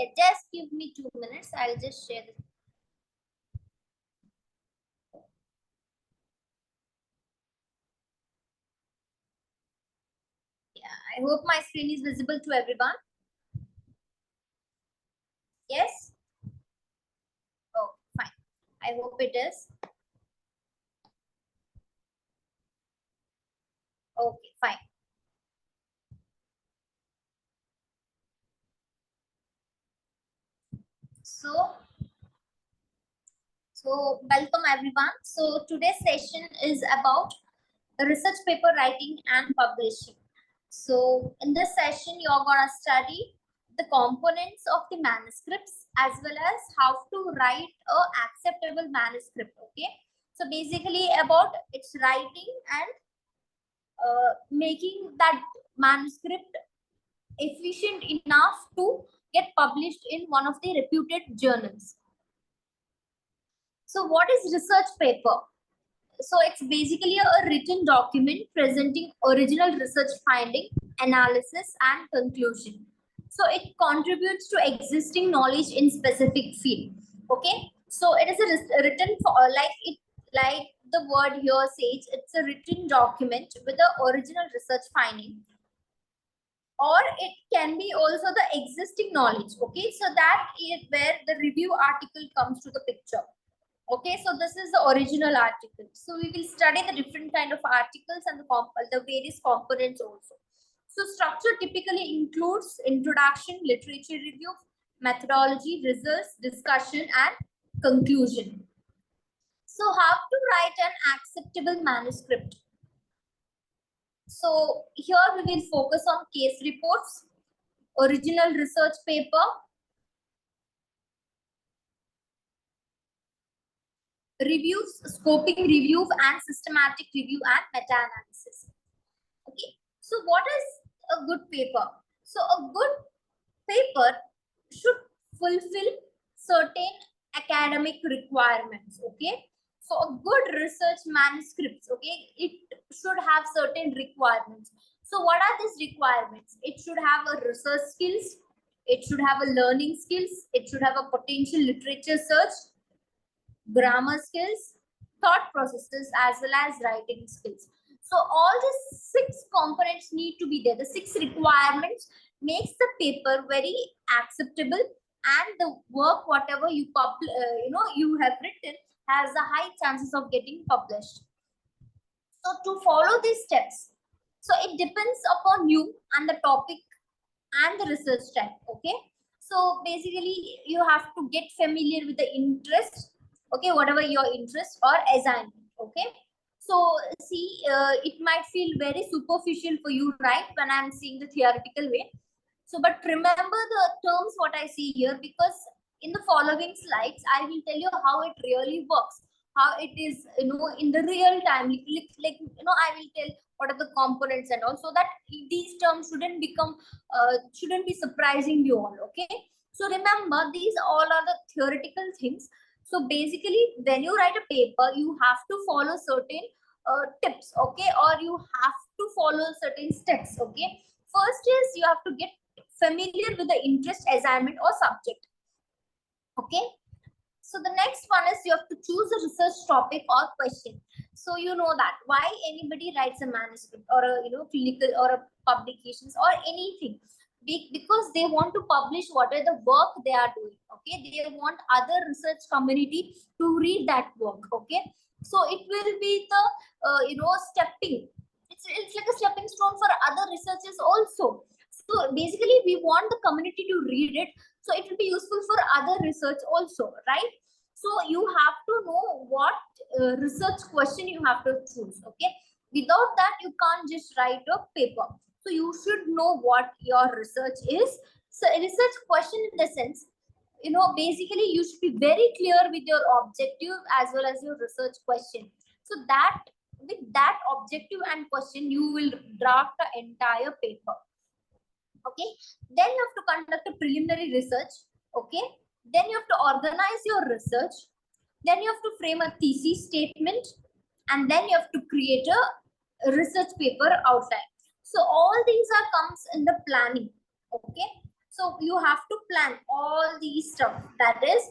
Yeah, just give me 2 minutes. I'll just share this. Yeah, I hope my screen is visible to everyone. Yes? Oh, fine. I hope it is. Okay, fine. So welcome everyone. So today's session is about research paper writing and publishing. So in this session, you're gonna study the components of the manuscripts as well as how to write a acceptable manuscript. Okay. So basically about its writing and making that manuscript efficient enough to get published in one of the reputed journals. So what is research paper? So it's basically a written document presenting original research finding, analysis, and conclusion. So it contributes to existing knowledge in specific field. Okay. So it is a written for like the word here says, it's a written document with the original research finding, or it can be also the existing knowledge. Okay. So that is where the review article comes to the picture. Okay, so this is the original article. So we will study the different kind of articles and the various components also. So structure typically includes introduction, literature review, methodology, results, discussion, and conclusion. So how to write an acceptable manuscript? So here we will focus on case reports, original research paper, reviews, scoping review, and systematic review and meta-analysis. Okay, so what is a good paper? So a good paper should fulfill certain academic requirements. Okay, so a good research manuscripts, okay, it should have certain requirements. So what are these requirements? It should have a research skills, it should have a learning skills, it should have a potential literature search, grammar skills, thought processes, as well as writing skills. So all these 6 components need to be there. The 6 requirements makes the paper very acceptable, and the work whatever you have written has a high chances of getting published. So to follow these steps, so it depends upon you and the topic and the research type. Okay, so basically you have to get familiar with the interest, okay, whatever your interest or assignment. Okay, so see, it might feel very superficial for you, right, when I'm seeing the theoretical way. So but remember the terms what I see here, because in the following slides I will tell you how it really works, how it is, in the real time, I will tell what are the components and all, so that these terms shouldn't be surprising you all. Okay, so remember these all are the theoretical things. So basically when you write a paper, you have to follow certain tips, okay, or you have to follow certain steps. Okay, first is you have to get familiar with the interest, assignment, or subject. Okay, so the next one is you have to choose a research topic or question. So you know that why anybody writes a manuscript or a clinical or a publications or anything, because they want to publish whatever the work they are doing. Okay, they want other research community to read that work. Okay, so it will be the stepping. It's like a stepping stone for other researchers also. So basically we want the community to read it, so it will be useful for other research also, right? So you have to know what research question you have to choose. Okay, without that you can't just write a paper. So you should know what your research is. So a research question in the sense, basically you should be very clear with your objective as well as your research question. So that with that objective and question, you will draft the entire paper. Okay, then you have to conduct a preliminary research. Okay, then you have to organize your research, then you have to frame a thesis statement, and then you have to create a research paper outline. So all these are comes in the planning. Okay, So you have to plan all these stuff. That is,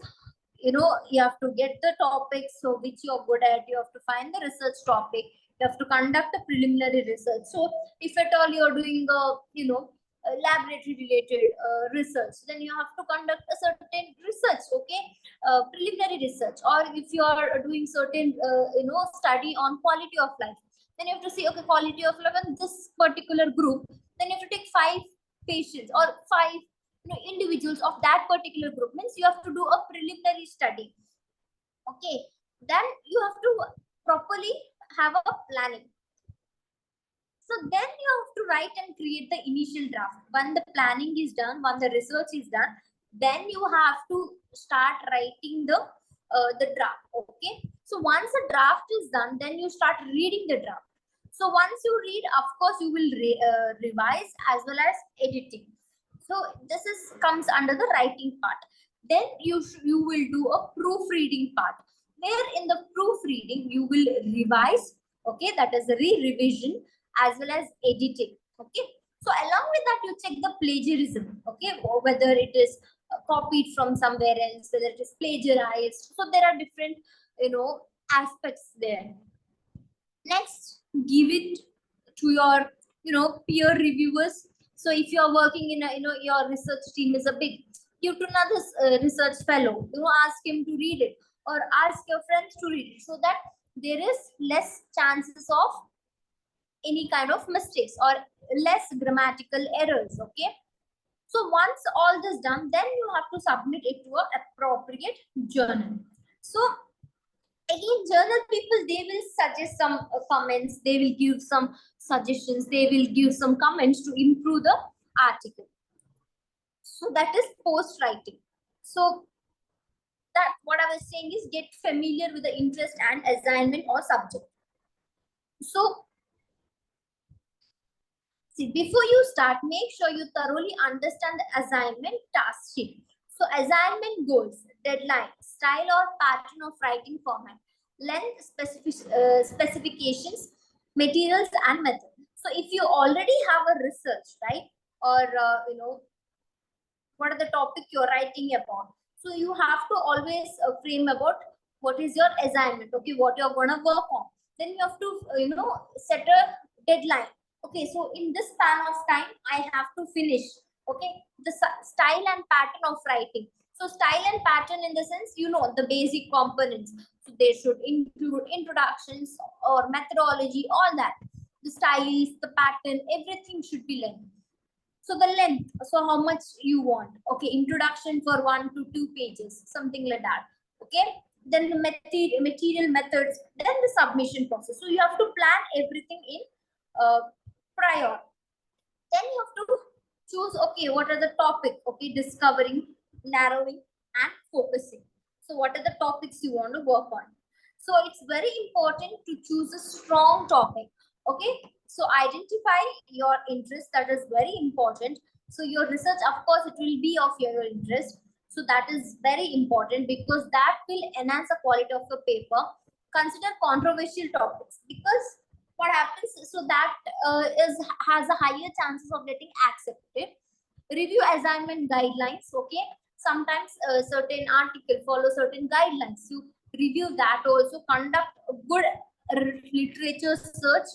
you have to get the topics so which you're good at. You have to find the research topic. You have to conduct a preliminary research. So if at all you're doing a laboratory related research, then you have to conduct a certain research, okay, preliminary research. Or if you are doing certain study on quality of life, then you have to see, okay, quality of life in this particular group, then you have to take 5 patients or 5 individuals of that particular group. Means you have to do a preliminary study, okay. Then you have to properly have a planning. So then you have to write and create the initial draft. When the planning is done, when the research is done, then you have to start writing the draft, okay. So once the draft is done, then you start reading the draft. So once you read, of course you will revise as well as editing. So this is comes under the writing part. Then you will do a proofreading part, where in the proofreading you will revise, okay, that is a revision as well as editing, okay. So along with that, you check the plagiarism, okay, or whether it is copied from somewhere else, whether it is plagiarized. So there are different aspects there. Next, give it to your peer reviewers. So if you are working in a your research team is a big, give to another research fellow, ask him to read it, or ask your friends to read it, so that there is less chances of any kind of mistakes or less grammatical errors, okay. So once all this done, then you have to submit it to an appropriate journal. So again, journal people, they will suggest some comments, they will give some suggestions, they will give some comments to improve the article. So that is post writing. So that what I was saying is, get familiar with the interest and assignment or subject. So see, before you start, make sure you thoroughly understand the assignment task sheet. So assignment goals, deadline, style or pattern of writing format, length, specifications, materials and method. So if you already have a research, right, or what are the topic you're writing about, so you have to always frame about what is your assignment, okay, what you're going to work on. Then you have to set a deadline. Okay, so in this span of time, I have to finish, okay, the style and pattern of writing. So style and pattern in the sense, the basic components. So they should include introductions or methodology, all that. The styles, the pattern, everything should be linked. So the length, so how much you want, okay, introduction for 1 to 2 pages, something like that, okay. Then the material methods, then the submission process. So you have to plan everything in prior. Then you have to choose, okay, what are the topic, okay, discovering, narrowing and focusing. So what are the topics you want to work on? So it's very important to choose a strong topic, okay. So identify your interest, that is very important. So your research, of course, it will be of your interest. So that is very important, because that will enhance the quality of the paper. Consider controversial topics, because what happens, so that has a higher chances of getting accepted. Review assignment guidelines, okay. Sometimes certain article follow certain guidelines, you review that also. Conduct a good literature search,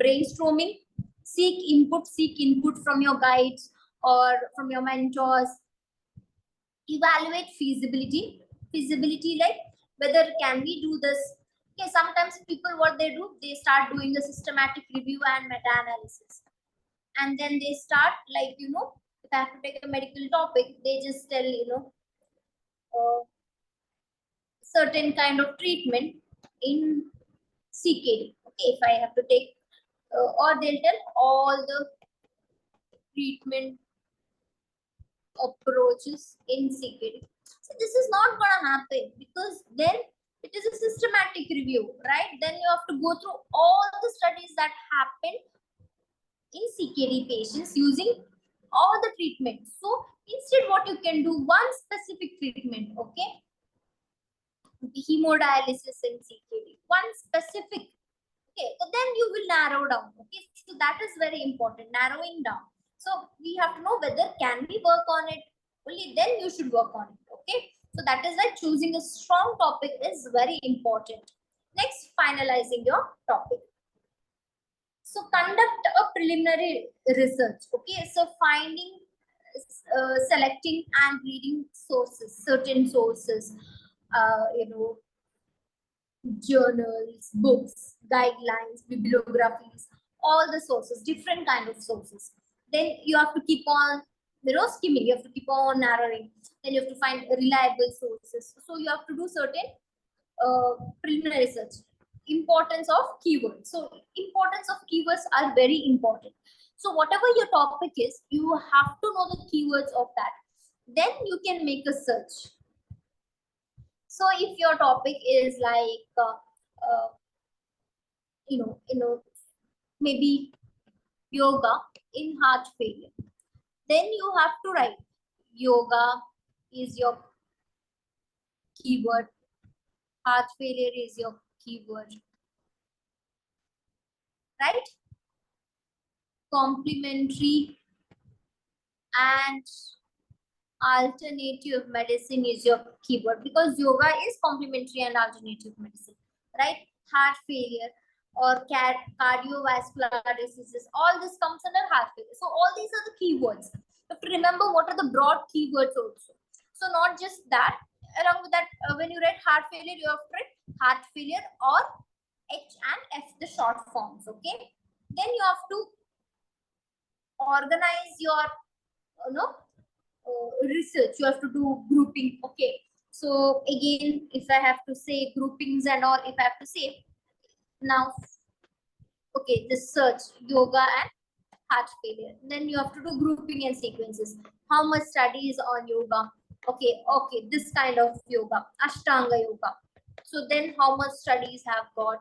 brainstorming, seek input from your guides or from your mentors. Evaluate feasibility, like whether can we do this. Okay, sometimes people, what they do, they start doing a systematic review and meta-analysis, and then they start, like, if I have to take a medical topic, they just tell, certain kind of treatment in CKD. Okay, if I have to take, or they'll tell all the treatment approaches in CKD. So this is not gonna happen, because then it is a systematic review, right? Then you have to go through all the studies that happen in CKD patients using all the treatments. So instead, what you can do, one specific treatment, okay? Hemodialysis in CKD, one specific. Okay, so then you will narrow down. Okay, so that is very important, narrowing down. So we have to know whether can we work on it. Only then you should work on it. Okay. So that is why choosing a strong topic is very important. Next, finalizing your topic. So conduct a preliminary research. Okay. So finding, selecting and reading sources, certain sources, you know, journals, books, guidelines, bibliographies, all the sources, different kind of sources. Then you have to keep on, skimming. You have to keep on narrowing. Then you have to find reliable sources. So you have to do certain preliminary research. Importance of keywords. So importance of keywords are very important. So whatever your topic is, you have to know the keywords of that. Then you can make a search. So if your topic is like, maybe yoga in heart failure, then you have to write yoga is your keyword, heart failure is your keyword, right? Complementary and alternative medicine is your keyword, because yoga is complementary and alternative medicine, right? Heart failure or cardiovascular diseases, all this comes under heart failure. So all these are the keywords. You have to remember what are the broad keywords also. So not just that, along with that, when you write heart failure, you have to write heart failure or H and F, the short forms. Okay. Then you have to organize your, research. You have to do grouping. Okay. So again, if I have to say groupings and all, if I have to say now, okay, the search yoga and heart failure, then you have to do grouping and sequences. How much studies on yoga? Okay, this kind of yoga, Ashtanga yoga. So then how much studies have got,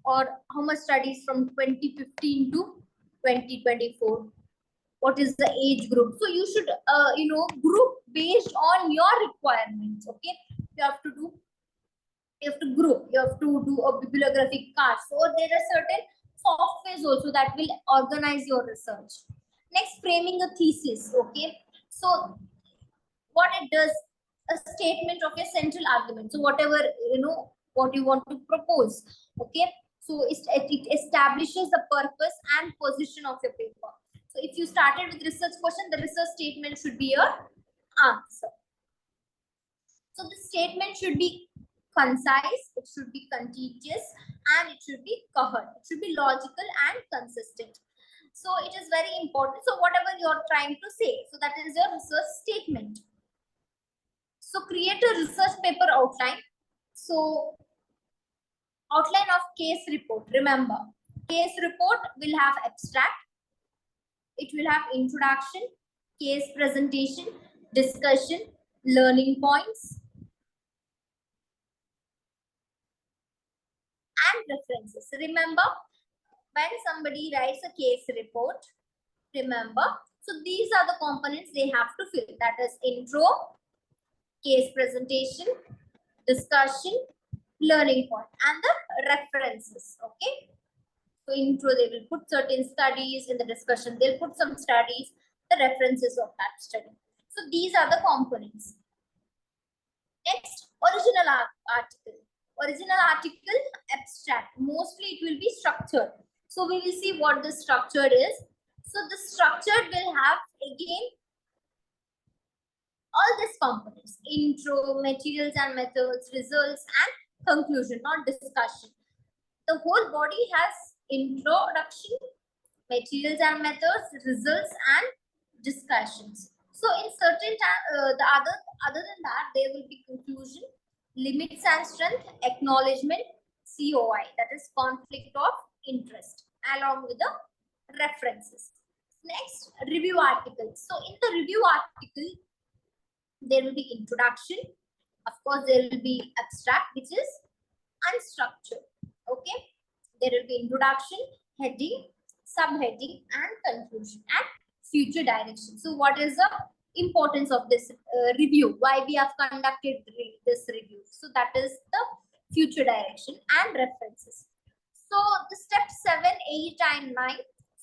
or how much studies from 2015 to 2024? What is the age group? So you should group based on your requirements. Okay, you have to do, you have to group, you have to do a bibliographic card. So there are certain softwares also that will organize your research. Next, framing a thesis. Okay, so what it does, a statement of your central argument. So whatever, what you want to propose. Okay, so it establishes the purpose and position of your paper. So if you started with research question, the research statement should be your answer. So the statement should be concise, it should be contiguous, and it should be coherent. It should be logical and consistent. So it is very important. So whatever you're trying to say, so that is your research statement. So create a research paper outline. So outline of case report. Remember, case report will have abstract. It will have introduction, case presentation, discussion, learning points, and references. Remember, when somebody writes a case report, remember, so these are the components they have to fill. That is intro, case presentation, discussion, learning point, and the references. Okay. So intro, they will put certain studies. In the discussion, they'll put some studies, the references of that study. So these are the components. Next, original article. Original article, abstract. Mostly it will be structured. So we will see what the structured is. So the structured will have again all these components: intro, materials and methods, results, and conclusion, not discussion. The whole body has introduction, materials and methods, results, and discussions. So in certain the other than that, there will be conclusion, limits and strength, acknowledgement, COI, that is conflict of interest, along with the references. Next, review articles. So in the review article, there will be introduction. Of course, there will be abstract, which is unstructured. Okay, there will be introduction, heading, subheading, and conclusion, and future direction. So what is the importance of this review? Why we have conducted this review? So that is the future direction and references. So the step 7, 8, and 9.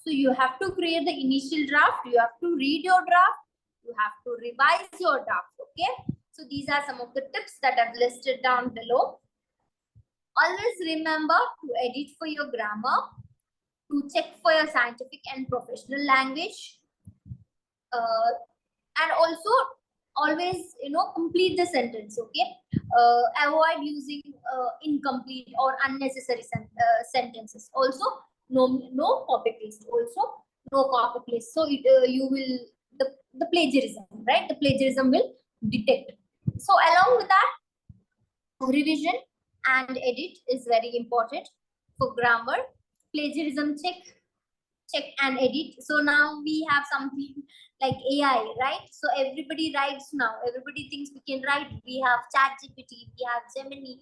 So you have to create the initial draft, you have to read your draft, you have to revise your draft. Okay, so these are some of the tips that I've listed down below. Always remember to edit for your grammar, to check for your scientific and professional language, and also always complete the sentence. Okay, avoid using incomplete or unnecessary sentences. Also, no copy paste. Also, no copy paste. So you will the plagiarism, right? The plagiarism will detect. So along with that, revision and edit is very important for grammar. Plagiarism check and edit. So now we have something like AI, right? So everybody writes now. Everybody thinks we can write. We have ChatGPT, we have Gemini,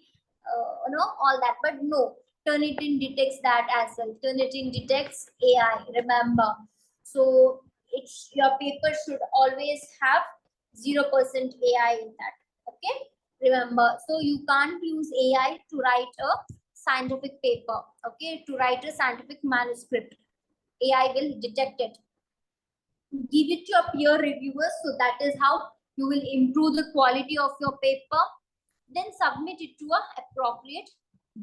all that. But no, Turnitin detects that as well. Turnitin detects AI. Remember. So it's your paper should always have 0% AI in that. Okay, remember. So you can't use AI to write a scientific paper. Okay, to write a scientific manuscript. AI will detect it. Give it to your peer reviewers. So that is how you will improve the quality of your paper. Then submit it to an appropriate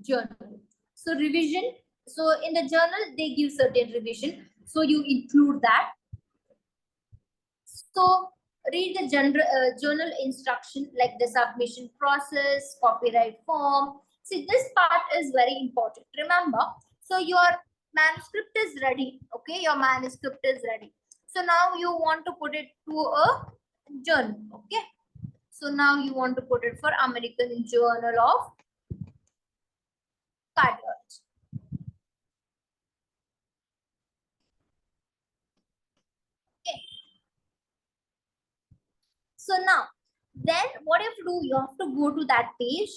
journal. So revision. So in the journal, they give certain revision. So you include that. So read the journal instruction like the submission process, copyright form. See, this part is very important. Remember, so your manuscript is ready. Okay, your manuscript is ready. So now you want to put it to a journal. Okay, so now you want to put it for American Journal of Cardiology. Okay. So now, then what you have to do? You have to go to that page.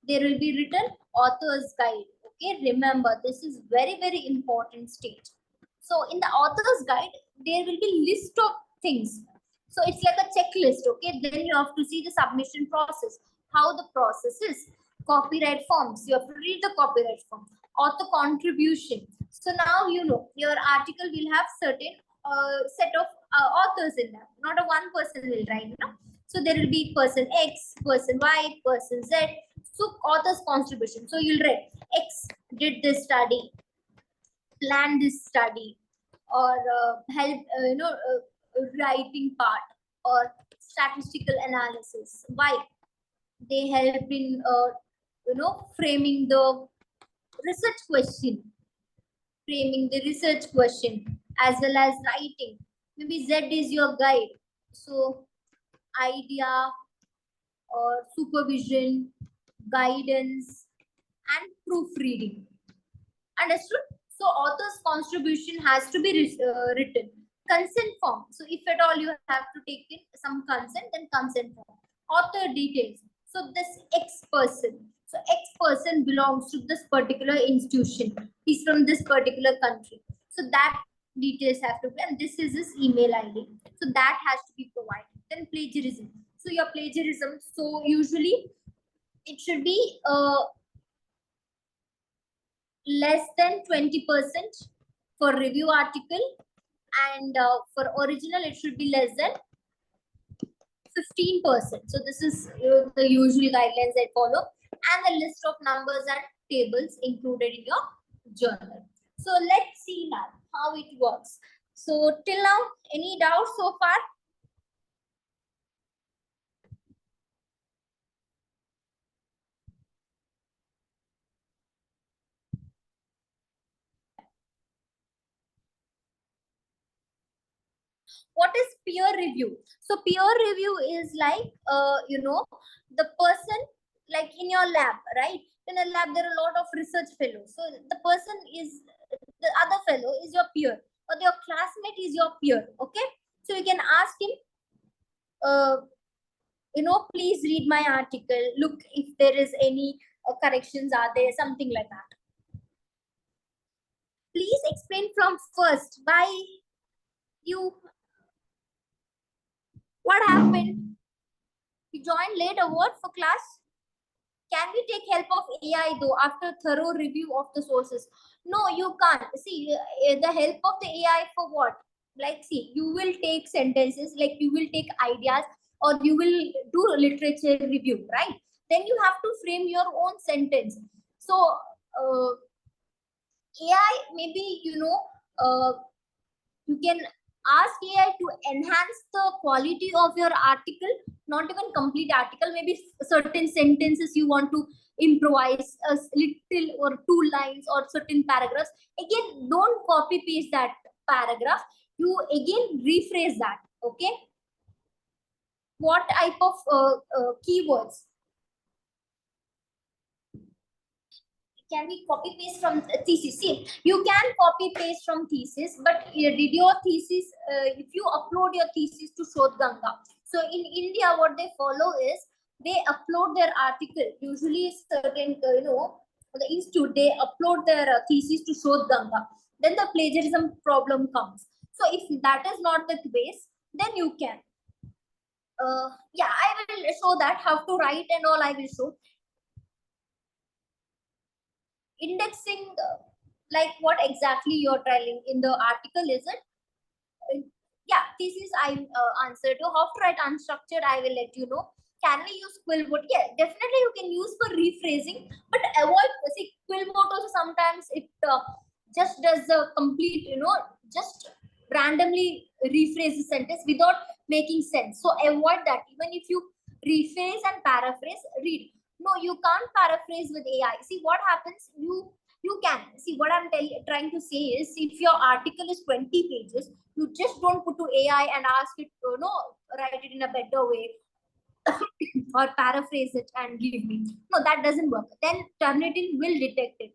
There will be written author's guide. Okay, remember this is very important stage. So in the author's guide, there will be list of things. So it's like a checklist. Okay, then you have to see the submission process, how the process is. Copyright forms. You have to read the copyright form. Author contribution. So now you know your article will have certain set of authors in them. Not a one person will write. So there will be person X, person Y, person Z. So author's contribution. So you'll write X did this study, planned this study, or help writing part, or statistical analysis. Why? They help in framing the research question, as well as writing. Maybe Z is your guide. So idea or supervision, guidance, and proofreading. Understood? So author's contribution has to be written. Consent form. So if at all you have to take in some consent, then consent form. Author details. So this X person. So X person belongs to this particular institution. He's from this particular country. So that details have to be, and this is his email ID. So that has to be provided. Then plagiarism. So your plagiarism. So usually it should be less than 20% for review article, and for original it should be less than 15%. So this is the usual guidelines I follow, and the list of numbers and tables included in your journal. So let's see now how it works. So till now, any doubts so far? What is peer review? So peer review is like the person, like in your lab, right? In a lab there are a lot of research fellows. So the person is, the other fellow is your peer, or your classmate is your peer. Okay, so you can ask him, uh, please read my article, look if there is any corrections are there, something like that. Please explain from first. Why you, what happened? You joined late or what for class? Can we take help of AI though after thorough review of the sources? No, you can't. See, the help of the AI for what? Like, see, you will take sentences, like you will take ideas, or you will do literature review, right? Then you have to frame your own sentence. So, AI, maybe, you can ask AI to enhance the quality of your article, not even complete article, maybe certain sentences you want to improvise a little or two lines or certain paragraphs. Again, don't copy paste that paragraph. You again rephrase that. Okay. What type of keywords? Can we copy paste from thesis? See, you can copy paste from thesis, but did your thesis, if you upload your thesis to Shodh Ganga, so in India, what they follow is they upload their article. Usually, certain, the institute, they upload their thesis to Shodh Ganga. Then the plagiarism problem comes. So if that is not the case, then you can. Yeah, I will show that how to write and all. I will show. Indexing, like what exactly you're telling in the article, is it? Yeah, this is I answer to how to write unstructured. I will let you know. Can we use quillbot? Yeah, definitely you can use for rephrasing, but avoid, see, quillbot also sometimes it just does the complete, just randomly rephrase the sentence without making sense. So avoid that. Even if you rephrase and paraphrase, read. No, you can't paraphrase with AI. See what happens, you can see what I'm trying to say is, if your article is 20 pages, you just don't put to AI and ask it, write it in a better way or paraphrase it and give me. No, that doesn't work. Then Turnitin will detect it.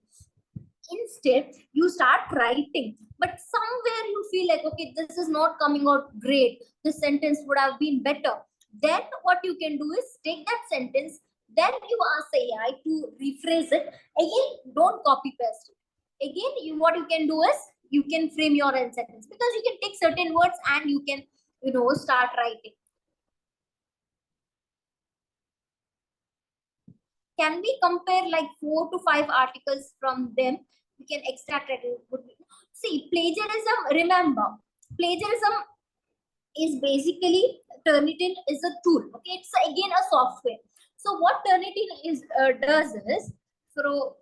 Instead, you start writing, but somewhere you feel like, okay, this is not coming out great. The sentence would have been better. Then what you can do is take that sentence, then you ask AI to rephrase it. Again, don't copy paste it. Again, what you can do is you can frame your own sentence, because you can take certain words and you can, start writing. Can we compare like 4 to 5 articles from them? We can extract it. See, plagiarism, remember, plagiarism is basically, Turnitin is a tool. Okay, it's again a software. So what Turnitin is does is, so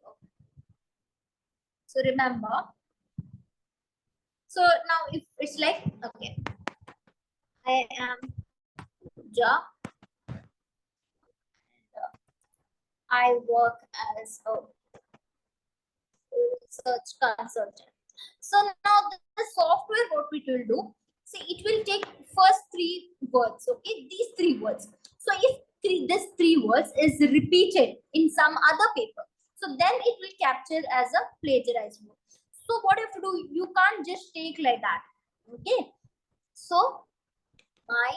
remember, so now if it's like, okay, I am Pooja, I work as a research consultant. So now the software, what it will do, see, it will take first 3 words, okay, these 3 words. So if this 3 words is repeated in some other paper, so then it will capture as a plagiarized word. So what you have to do, you can't just take like that. Okay, so my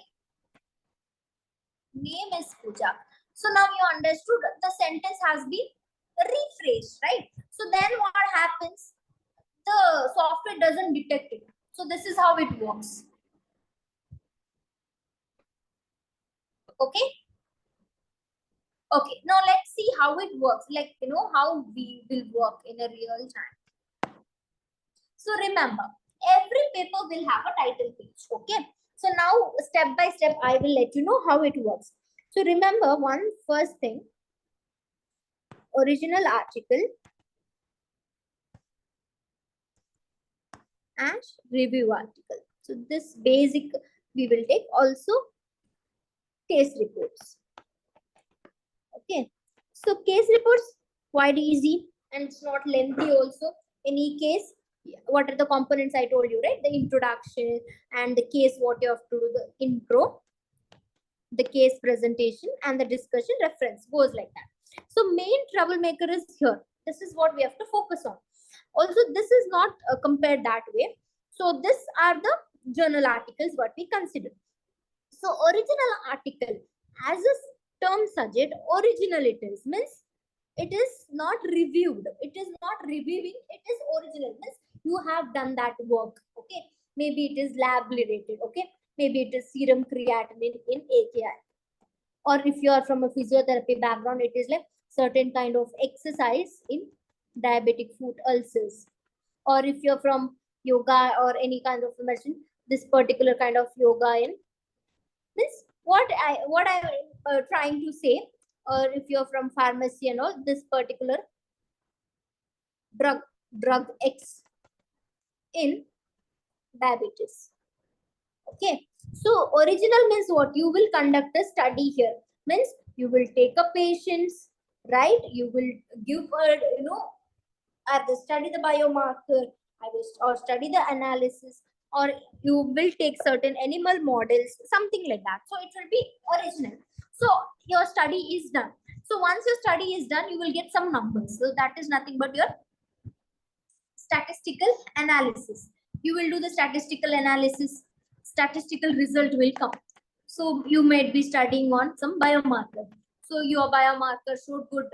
name is Pooja. So now you understood the sentence has been rephrased, right? So then what happens? The software doesn't detect it. So this is how it works. Okay. Okay. Now let's see how it works. Like, how we will work in a real time. So remember, every paper will have a title page. Okay. So now step by step, I will let you know how it works. So remember one first thing, original article and review article. So this basic we will take. Also case reports. Okay, so case reports quite easy and it's not lengthy also. Any case, what are the components I told you, right? The introduction and the case, what you have to do, the intro, the case presentation, and the discussion reference goes like that. So main troublemaker is here. This is what we have to focus on. Also, this is not compared that way. So these are the journal articles what we consider. So original article, as a term suggests, original it is, means it is not reviewed. It is not reviewing. It is original, means you have done that work. Okay, maybe it is lab related. Okay, maybe it is serum creatinine in AKI. Or if you are from a physiotherapy background, it is like certain kind of exercise in diabetic foot ulcers. Or if you're from yoga or any kind of medicine, this particular kind of yoga in this, what I trying to say, or if you're from pharmacy and all, this particular drug X in diabetes. Okay, so original means what? You will conduct a study here. Means you will take a patients, right? You will give a, either study the biomarker, I will or study the analysis, or you will take certain animal models, something like that. So it will be original. So your study is done. So once your study is done, you will get some numbers. So that is nothing but your statistical analysis. You will do the statistical analysis, statistical result will come. So you may be studying on some biomarker. So your biomarker showed good,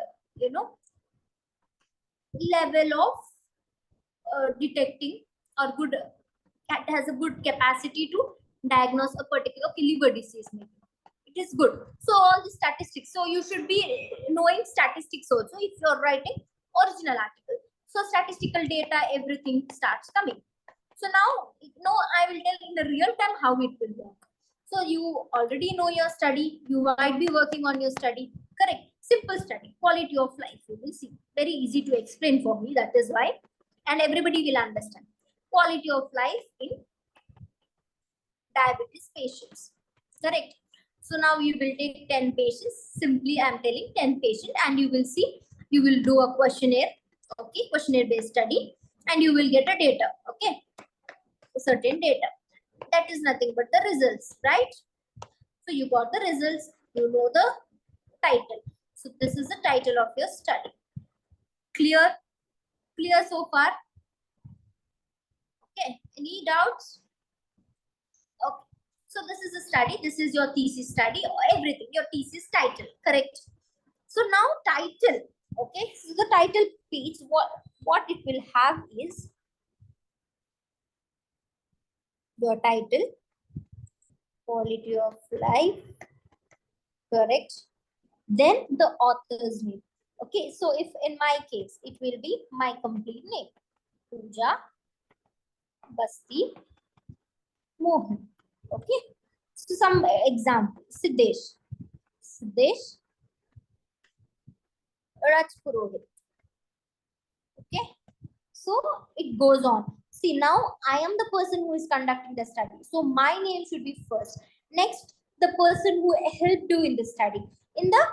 level of detecting, or good, it has a good capacity to diagnose a particular liver disease. Maybe it is good. So all the statistics. So you should be knowing statistics also if you're writing original article. So statistical data, everything starts coming. So now, I will tell in the real time how it will work. So you already know your study. You might be working on your study. Correct. Simple study. Quality of life. You will see. Very easy to explain for me. That is why. And everybody will understand. Quality of life in diabetes patients. Correct. So now you will take 10 patients. Simply I am telling 10 patients, and you will see, you will do a questionnaire. Okay, questionnaire based study, and you will get a data. Okay, certain data. That is nothing but the results, right? So you got the results, you know the title. So this is the title of your study. Clear? Clear so far? Okay, any doubts? Okay, so this is a study, this is your thesis study, or everything, your thesis title, correct? So now title, okay, so the title page, what it will have is your title, quality of life, correct? Then the author's name. Okay, so if in my case, it will be my complete name, Pooja Basti Mohan. Okay, so some example, Siddesh Rajpurohit. Okay, so it goes on. See, now I am the person who is conducting the study. So my name should be first. Next, the person who helped you in the study. In the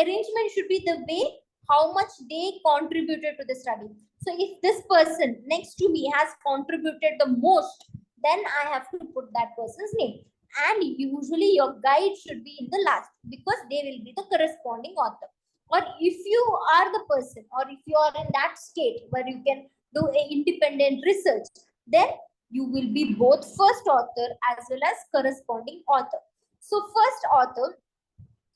arrangement should be the way how much they contributed to the study. So if this person next to me has contributed the most, then I have to put that person's name. And usually your guide should be in the last, because they will be the corresponding author. Or if you are the person, or if you are in that state where you can do a independent research, then you will be both first author as well as corresponding author. So first author,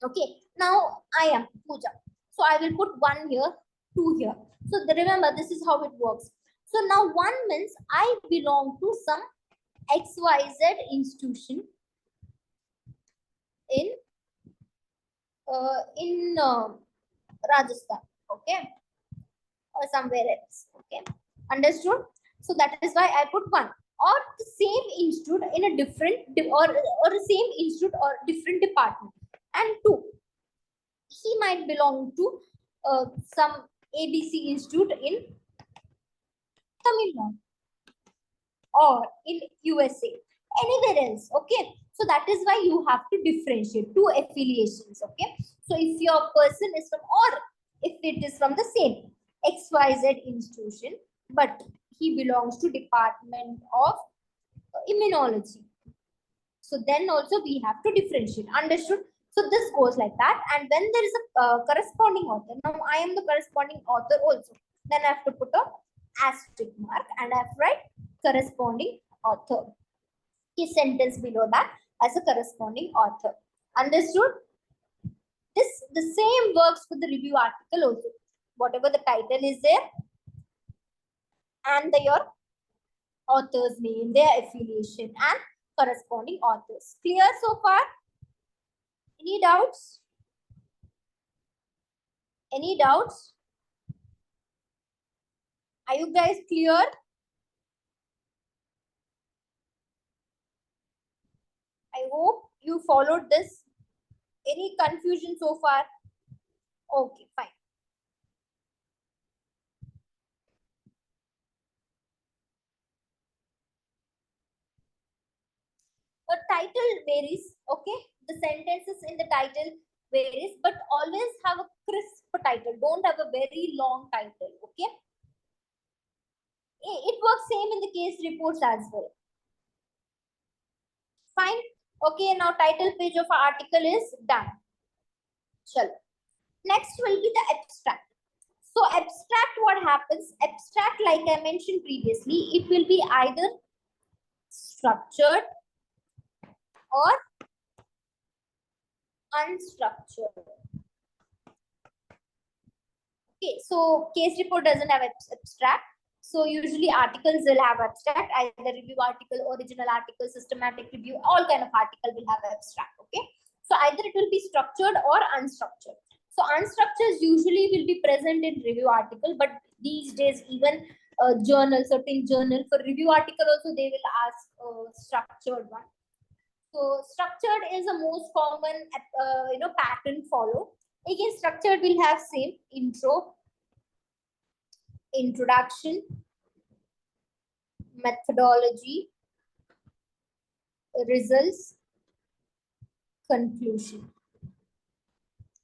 okay, now I am Pooja. So I will put 1 here, 2 here. So remember, this is how it works. So now 1 means I belong to some XYZ institution in Rajasthan, okay, or somewhere else, okay, understood? So that is why I put 1. Or the same institute in a different, or the same institute or different department. And 2, he might belong to some ABC institute in Tamil Nadu or in USA, anywhere else, okay? So that is why you have to differentiate 2 affiliations, okay? So if your person is from, or if it is from the same XYZ institution, but he belongs to Department of Immunology, so then also we have to differentiate, understood? So this goes like that. And when there is a corresponding author, now I am the corresponding author also, then I have to put a asterisk mark and I have to write corresponding author, his sentence below that as a corresponding author, understood? The same works for the review article also. Whatever the title is there, and your author's name, their affiliation, and corresponding authors. Clear so far? Any doubts? Any doubts? Are you guys clear? I hope you followed this. Any confusion so far? Okay, fine. The title varies, okay? The sentences in the title varies, but always have a crisp title. Don't have a very long title, okay? It works same in the case reports as well. Fine. Okay, now title page of our article is done. Chalo. Next will be the abstract. So abstract, what happens? Abstract, like I mentioned previously, it will be either structured or unstructured. Okay, so case report doesn't have abstract. So usually articles will have abstract, either review article, original article, systematic review, all kind of article will have abstract. Okay, so either it will be structured or unstructured. So unstructured usually will be present in review article, but these days even journal, certain journal for review article also they will ask structured one. So structured is the most common pattern follow. Again, structured will have same intro, introduction, methodology, results, conclusion.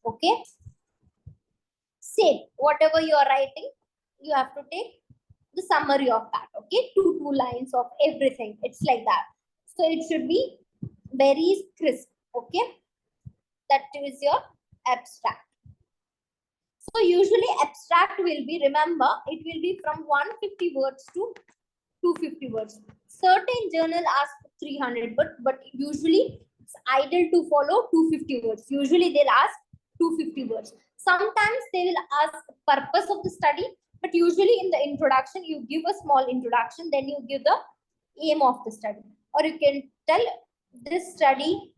Okay. Same. Whatever you are writing, you have to take the summary of that. Okay. Two lines of everything. It's like that. So it should be very crisp. Okay. That is your abstract. So usually abstract will be, remember, it will be from 150 words to 250 words. Certain journal ask 300, but usually it's ideal to follow 250 words. Usually they'll ask 250 words. Sometimes they will ask purpose of the study, but usually in the introduction, you give a small introduction, then you give the aim of the study. Or you can tell this study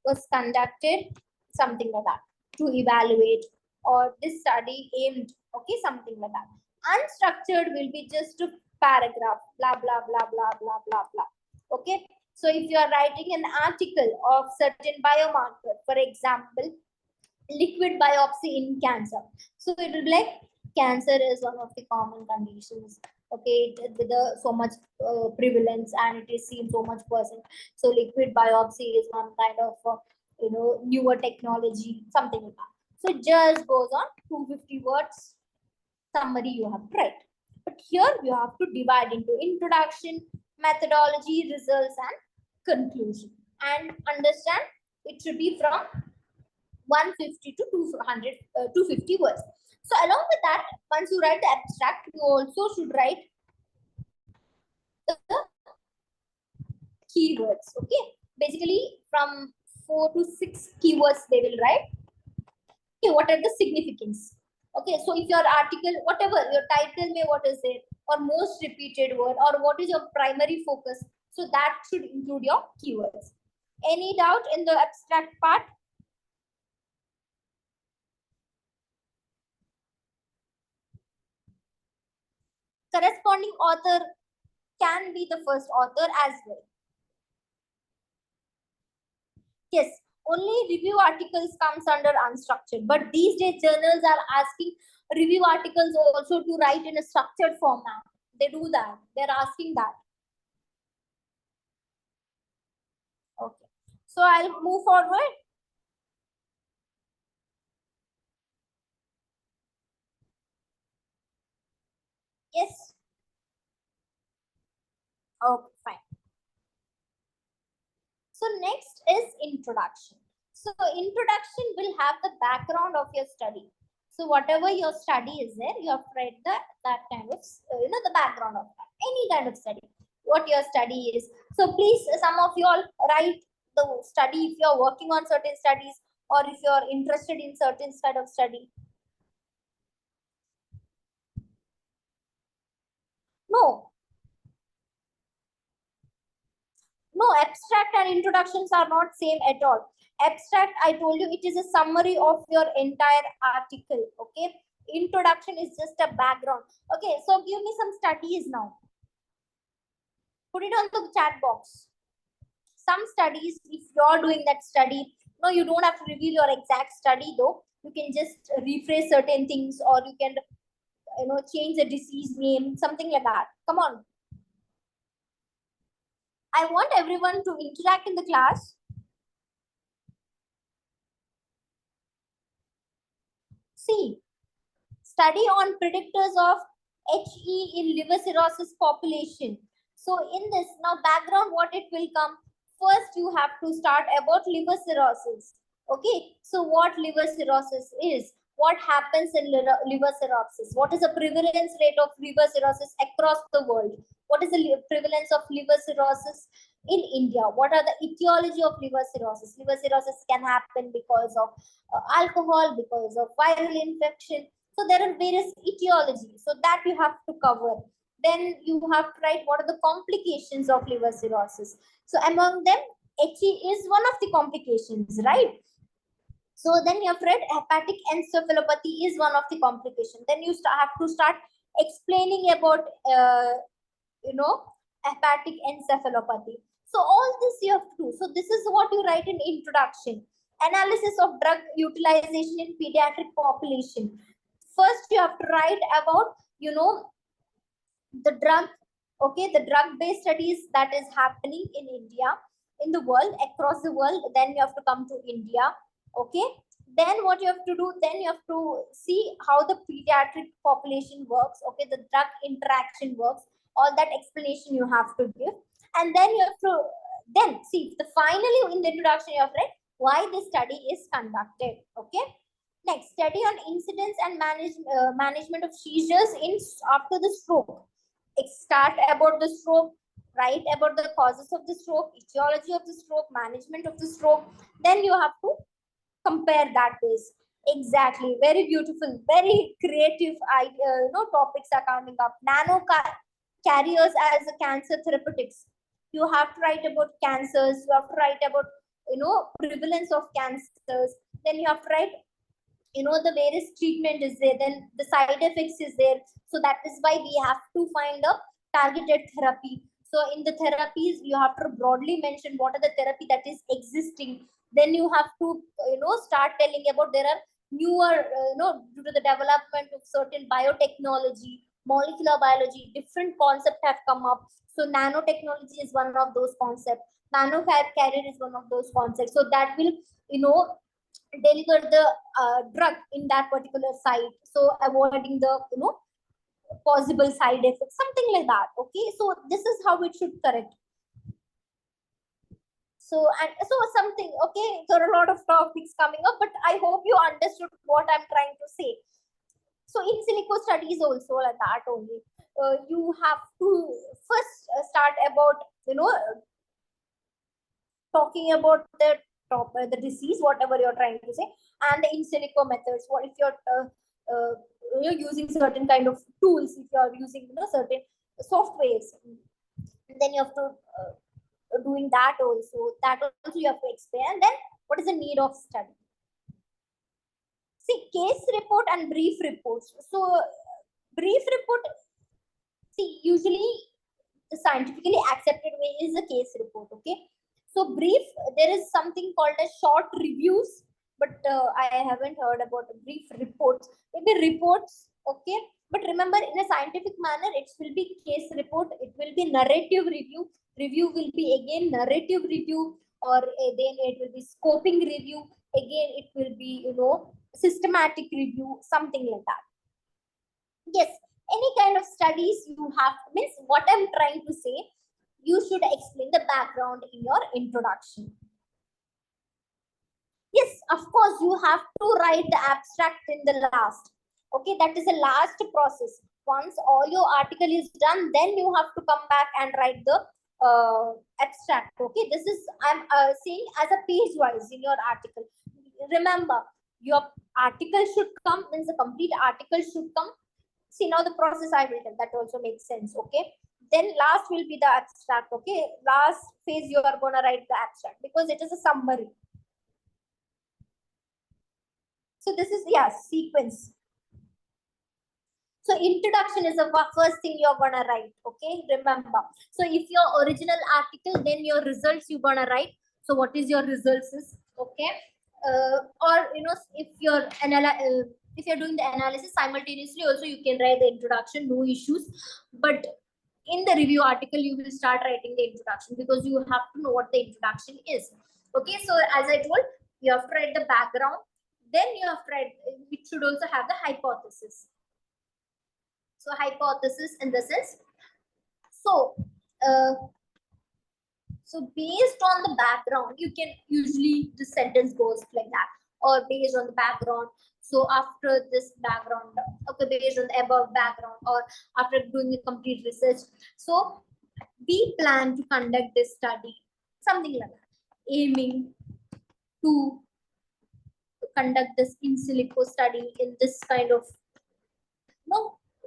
was conducted, something like that, to evaluate, or this study aimed, okay, something like that. Unstructured will be just a paragraph, blah, blah, blah, blah, blah, blah, blah. Okay. So if you are writing an article of certain biomarker, for example, liquid biopsy in cancer. So it will be like cancer is one of the common conditions. Okay, with so much prevalence and it is seen so much percent. So liquid biopsy is one kind of newer technology, something like that. So it just goes on 250 words summary you have to write. But here you have to divide into introduction, methodology, results, and conclusion. And understand it should be from 150 to 200, 250 words. So along with that, once you write the abstract, you also should write the keywords. Okay, basically from 4 to 6 keywords they will write. Okay, what are the significance? Okay, so if your article, whatever your title may, what is it, or most repeated word, or what is your primary focus, so that should include your keywords. Any doubt in the abstract part? Corresponding author can be the first author as well. Yes, only review articles comes under unstructured, but these days journals are asking review articles also to write in a structured format. They do that. They're asking that. Okay. So I'll move forward. Yes. Okay, fine. So next is introduction. So introduction will have the background of your study. So whatever your study is there, you have read that kind of, the background of that. Any kind of study, what your study is. So please, some of you all write the study if you're working on certain studies or if you're interested in certain kind of study. No, no, abstract and introductions are not same at all. Abstract, I told you, it is a summary of your entire article. Okay, introduction is just a background. Okay, so give me some studies now. Put it on the chat box. Some studies, if you're doing that study, no, you don't have to reveal your exact study though. You can just rephrase certain things, or you can, change the disease name, something like that. Come on. I want everyone to interact in the class. See, study on predictors of HE in liver cirrhosis population. So in this, now background, what it will come. First, you have to start about liver cirrhosis. Okay, so what liver cirrhosis is? What happens in liver cirrhosis? What is the prevalence rate of liver cirrhosis across the world? What is the prevalence of liver cirrhosis in India? What are the etiology of liver cirrhosis? Liver cirrhosis can happen because of alcohol, because of viral infection. So there are various etiologies. So that you have to cover. Then you have to write what are the complications of liver cirrhosis. So among them, HE is one of the complications, right? So then you have read hepatic encephalopathy is one of the complications. Then you have to start explaining about, hepatic encephalopathy. So all this you have to do. So this is what you write in introduction. Analysis of drug utilization in pediatric population. First, you have to write about, the drug, okay, the drug-based studies that is happening in India, in the world, across the world. Then you have to come to India, okay. Then what you have to do, then you have to see how the pediatric population works, okay, the drug interaction works, all that explanation you have to give. And then you have to, then see, finally in the introduction you have read why this study is conducted, okay. Next, study on incidence and management of seizures in after the stroke. Start about the stroke, write about the causes of the stroke, etiology of the stroke, management of the stroke. Then you have to compare that base. Exactly, very beautiful, very creative idea, topics are coming up. Nano carriers as a cancer therapeutics. You have to write about cancers, you have to write about, prevalence of cancers. Then you have to write, the various treatment is there, then the side effects is there. So that is why we have to find a targeted therapy. So in the therapies, you have to broadly mention what are the therapy that is existing. Then you have to, start telling about there are newer, due to the development of certain biotechnology, molecular biology, different concepts have come up. So nanotechnology is one of those concepts. Nano carrier is one of those concepts. So that will, deliver the drug in that particular site, so avoiding the, possible side effects, something like that. Okay, so this is how it should correct. So, and so something, okay, there are a lot of topics coming up, but I hope you understood what I'm trying to say. So in silico studies also like that only. You have to first start about, talking about the disease, whatever you're trying to say, and the in silico methods. What if you're using certain kind of tools, if you're using, certain softwares, then you have to doing that also. That also you have to explain. And then what is the need of study? See, case report and brief reports. So brief report, see, usually the scientifically accepted way is a case report, okay. So brief, there is something called as short reviews, but I haven't heard about brief reports. Maybe reports, okay. But remember, in a scientific manner, it will be case report. It will be narrative review. Review will be again narrative review, or then it will be scoping review. Again, it will be, systematic review, something like that. Yes, any kind of studies you have, means what I'm trying to say, you should explain the background in your introduction. Yes, of course, you have to write the abstract in the last. Okay, that is the last process. Once all your article is done, then you have to come back and write the abstract. Okay, this is, I'm saying as a page wise in your article. Remember, your article should come, means the complete article should come. See, now the process I will tell, that also makes sense. Okay, then last will be the abstract. Okay, last phase you are going to write the abstract, because it is a summary. So this is, yeah, sequence. So introduction is the first thing you're gonna write. Okay, remember. So if your original article, then your results you're gonna write. So what is your results is, okay, or if you're if you're doing the analysis simultaneously, also you can write the introduction, no issues. But in the review article, you will start writing the introduction because you have to know what the introduction is. Okay, so as I told, you have to write the background. Then you have to write. It should also have the hypothesis. So hypothesis in the sense, so so based on the background, you can usually the sentence goes like that, or based on the background. So after this background, okay, based on the above background, or after doing a complete research, so we plan to conduct this study, something like that, aiming to conduct this in silico study in this kind of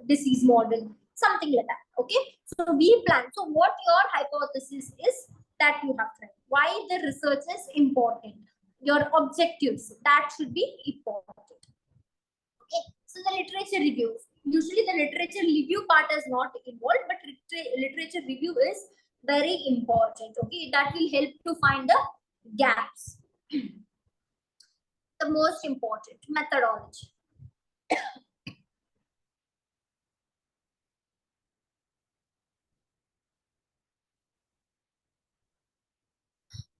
disease model, something like that. Okay, so we plan. So what your hypothesis is, that you have to write. Why the research is important, your objectives, that should be important. Okay, so the literature review, usually the literature review part is not involved, but literature review is very important. Okay, that will help to find the gaps. The most important methodology.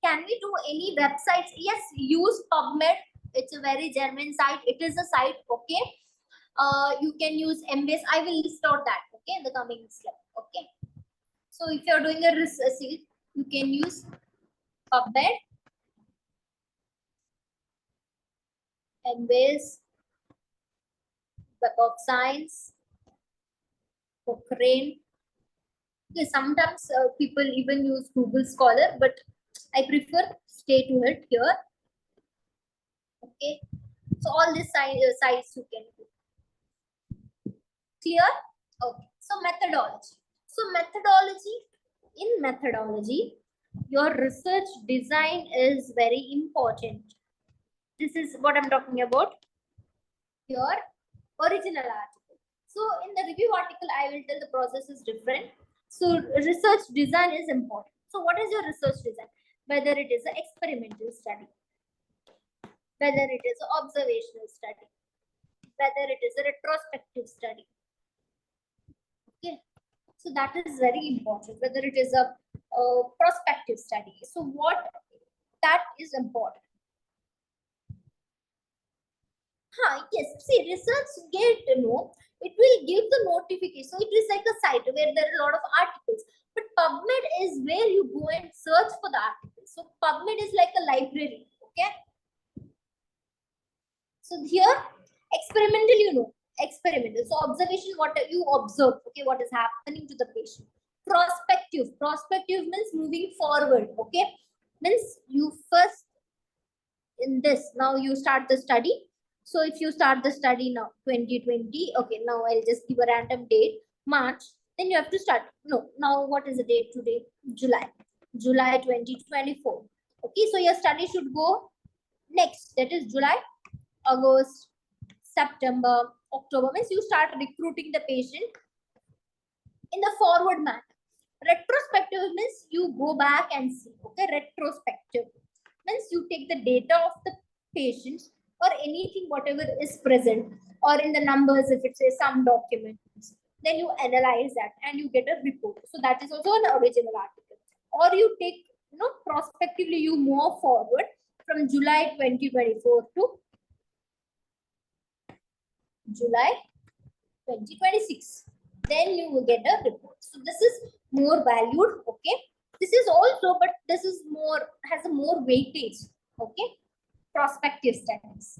Can we do any websites? Yes, use PubMed. It's a very genuine site. It is a site, okay. You can use Embase. I will list out that, okay, in the coming slide, okay. So if you're doing a research, you can use PubMed, Embase, Web of Science, Cochrane. Okay, sometimes people even use Google Scholar, but I prefer stay to it here. Okay, so all these sites you can do. Clear? Okay. So methodology. So in methodology, your research design is very important. This is what I'm talking about. Your original article. So in the review article, I will tell the process is different. So research design is important. So what is your research design? Whether it is an experimental study, whether it is an observational study, whether it is a retrospective study. Okay, so that is very important, whether it is a prospective study. So what that is important. Yes, see, research get, it will give the notification. So it is like a site where there are a lot of articles, but PubMed is where you go and search for the articles. So PubMed is like a library, okay. So here, experimental, experimental. So observation, what you observe, okay, what is happening to the patient. Prospective means moving forward, okay, means you first in this, now you start the study. So if you start the study now 2020, okay, now I'll just give a random date, March, then you have to start. No, now what is the date today? July 2024. Okay, so your study should go next, that is July, August, September, October, means you start recruiting the patient in the forward manner. Retrospective means you go back and see, okay. Retrospective means you take the data of the patients or anything, whatever is present, or in the numbers, if it says some documents, then you analyze that and you get a report. So that is also an original article. Or you take, prospectively, you move forward from July 2024 to July 2026. Then you will get a report. So this is more valued, okay. This is also, but this is more, has a more weightage, okay. Prospective studies.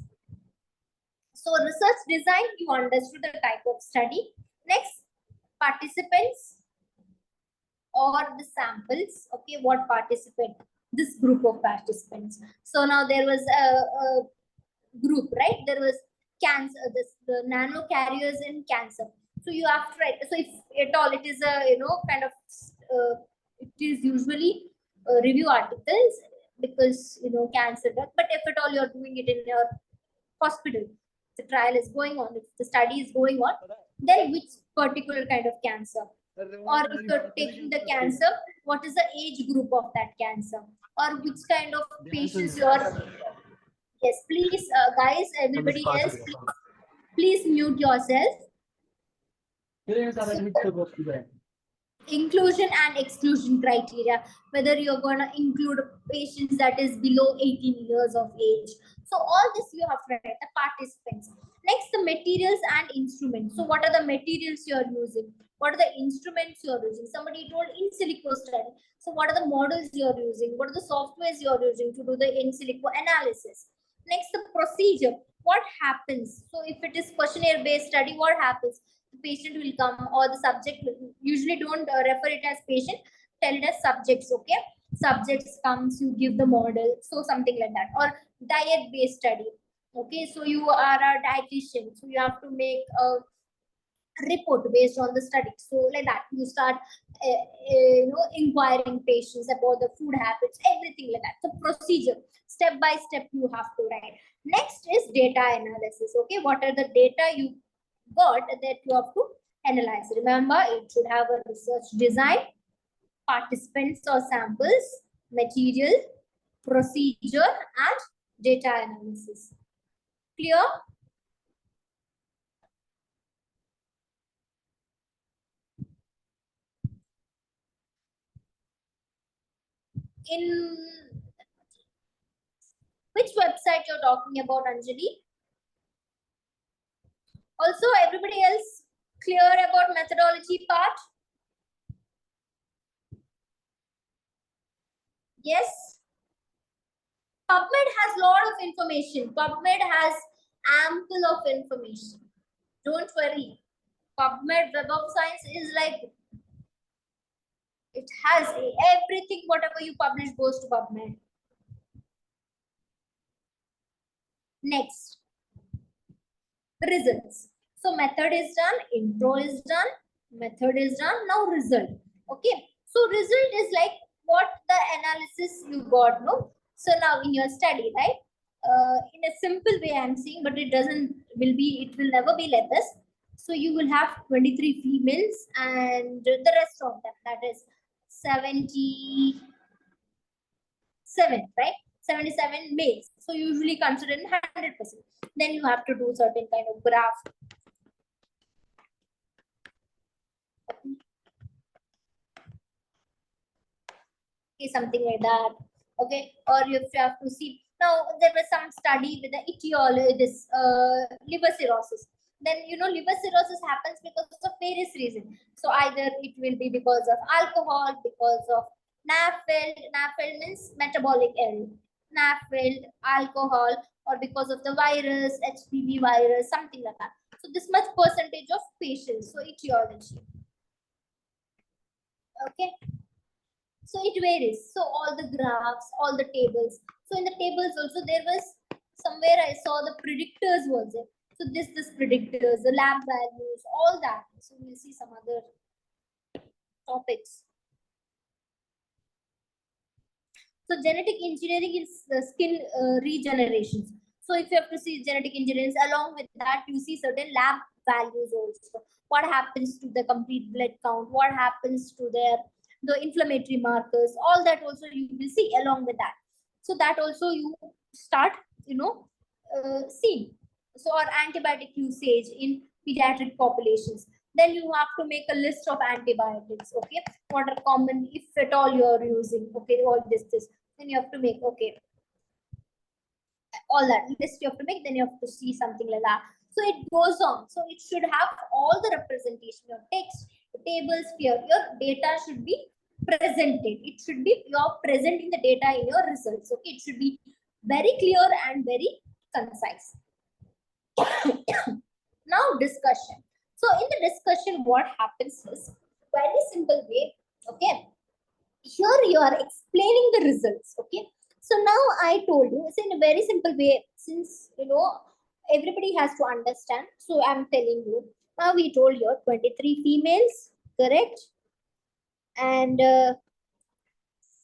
So research design, you understood the type of study. Next, participants or the samples, okay. What participant? This group of participants. So now there was a group, right? There was cancer, the nano carriers in cancer. So you have to write. So if at all it is a kind of it is usually review articles, because cancer drug. But if at all you're doing it in your hospital, the trial is going on, if the study is going on, then which particular kind of cancer, or if you're taking the cancer, what is the age group of that cancer, or which kind of patients you are. Yes, please, guys, everybody else, please mute yourself. Inclusion and exclusion criteria, whether you're going to include patients that is below 18 years of age. So all this you have to write, the participants. Next, the materials and instruments. So what are the materials you are using? What are the instruments you are using? Somebody told in silico study. So what are the models you are using? What are the softwares you are using to do the in silico analysis? Next, the procedure. What happens? So if it is questionnaire based study, what happens? The patient will come, or the subject will, usually don't refer it as patient, tell it as subjects. Okay, subjects comes, you give the model, so something like that. Or diet based study. Okay, so you are a dietitian, so you have to make a report based on the study. So like that, you start inquiring patients about the food habits, everything like that. So procedure, step by step you have to write. Next is data analysis. Okay, what are the data you got that you have to analyze? Remember, it should have a research design, participants or samples, material, procedure, and data analysis. Clear? In which website you're talking about, Anjali? Also, everybody else clear about methodology part? Yes. PubMed has a lot of information. PubMed has ample of information. Don't worry. PubMed Web of Science is like, it has everything, whatever you publish goes to PubMed. Next, results. So method is done, intro is done, method is done, now result. Okay, so result is like what the analysis you got, no? So now in your study, right? In a simple way I'm saying, but it will never be like this. So you will have 23 females and the rest of them, that is 77, right? 77 males. So usually consider 100%. Then you have to do certain kind of graph. Okay, something like that. Okay, or if you have to see. Now there was some study with the etiology, this liver cirrhosis. Then liver cirrhosis happens because of various reasons. So either it will be because of alcohol, because of NAFLD means metabolic error, NAFLD, alcohol, or because of the virus, HPV virus, something like that. So this much percentage of patients. So etiology. Okay. So it varies. So all the graphs, all the tables. So in the tables also there was somewhere I saw the predictors was there. So this predictors, the lab values, all that. So we'll see some other topics. So genetic engineering is skill regeneration. So if you have to see genetic engineering, along with that, you see certain lab values also. What happens to the complete blood count? What happens to the inflammatory markers? All that also you will see along with that. So that also you start, seeing. So our antibiotic usage in pediatric populations. Then you have to make a list of antibiotics. Okay, what are common, if at all you are using. Okay, all this. Then you have to make, okay, all that list you have to make. Then you have to see something like that. So it goes on. So it should have all the representation, your text, your tables, your data should be presented. It should be, you're presenting the data in your results. Okay, it should be very clear and very concise. Now discussion. So in the discussion, what happens is very simple way. Okay, here you are explaining the results. Okay, so now I told you it's in a very simple way, since everybody has to understand. So I'm telling you now. We told you 23 females, correct, and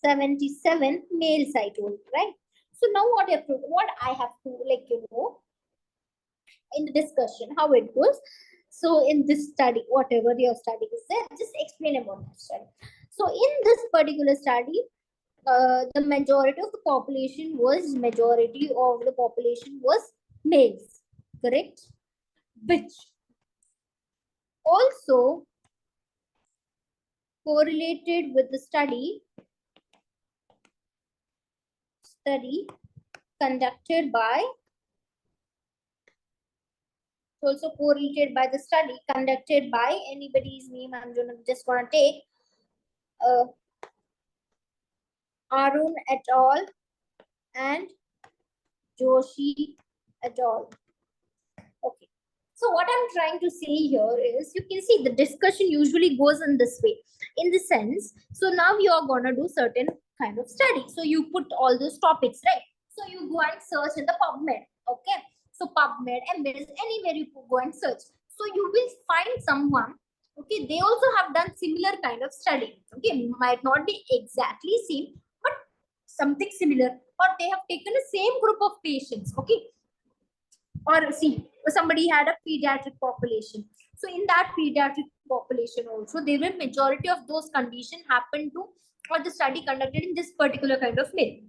77 males I told, right? So now what I have to in the discussion how it goes. So in this study, whatever your study is there, just explain about that study. So in this particular study, the majority of the population was males, correct? Which also correlated with the study conducted by also correlated by the study conducted by anybody's name. I'm just gonna take Arun et al. And Joshi et al. Okay. So what I'm trying to say here is, you can see the discussion usually goes in this way, in the sense. So now you are gonna do certain kind of study. So you put all those topics, right? So you go and search in the PubMed. Okay. So PubMed, Embed, anywhere you go and search. So you will find someone. Okay, they also have done similar kind of study. Okay, might not be exactly same, but something similar, or they have taken the same group of patients. Okay, or see, somebody had a pediatric population. So in that pediatric population also, there were majority of those conditions happen to, or the study conducted in this particular kind of male.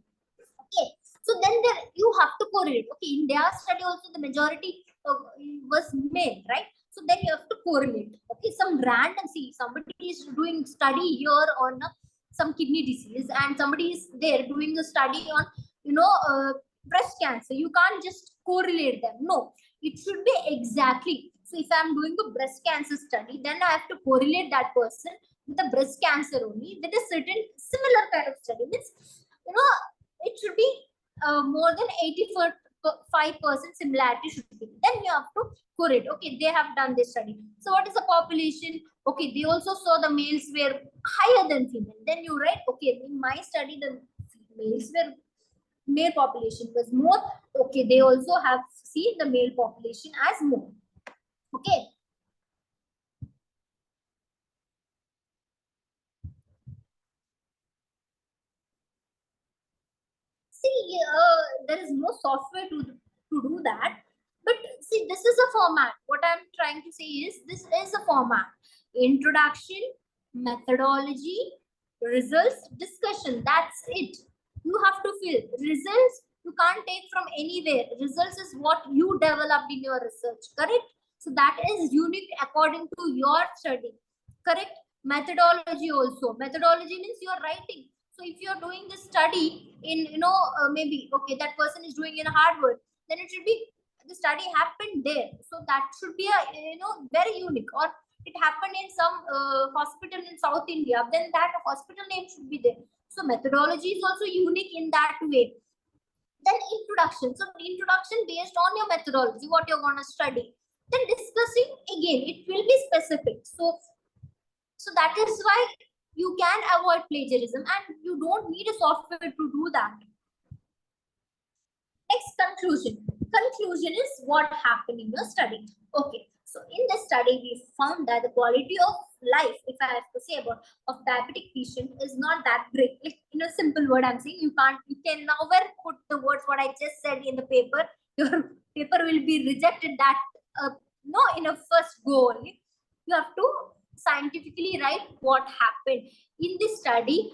Okay, so then there you have to correlate. Okay, in their study also the majority was male, right? So then you have to correlate. Okay, some random, see, somebody is doing study here on some kidney disease, and somebody is there doing a study on, breast cancer. You can't just correlate them. No, it should be exactly. So if I'm doing a breast cancer study, then I have to correlate that person with the breast cancer only with a certain similar kind of study. Means, it should be more than 85% similarity should be. Then you have to correlate. Okay, they have done this study. So what is the population? Okay, they also saw the males were higher than female. Then you write, okay, in my study the male population was more. Okay, they also have seen the male population as more. Okay. See, there is no software to do that. But see, this is a format. What I'm trying to say is, this is a format. Introduction, methodology, results, discussion. That's it. You have to fill. Results you can't take from anywhere. Results is what you developed in your research, correct? So that is unique according to your study, correct? Methodology also. Methodology means you are writing. So if you're doing this study in, maybe, okay, that person is doing in Harvard, then it should be the study happened there. So that should be a, very unique. Or it happened in some hospital in South India, then that hospital name should be there. So methodology is also unique in that way. Then introduction. So introduction based on your methodology, what you're going to study. Then discussing, again, it will be specific. So that is why you can avoid plagiarism, and you don't need a software to do that. Next, conclusion. Conclusion is what happened in your study. Okay, so in this study, we found that the quality of life, if I have to say about, of diabetic patient is not that great. Like, in a simple word, I'm saying you can nowhere put the words what I just said in the paper. Your paper will be rejected that no, in a first go only. You have to scientifically write what happened in this study.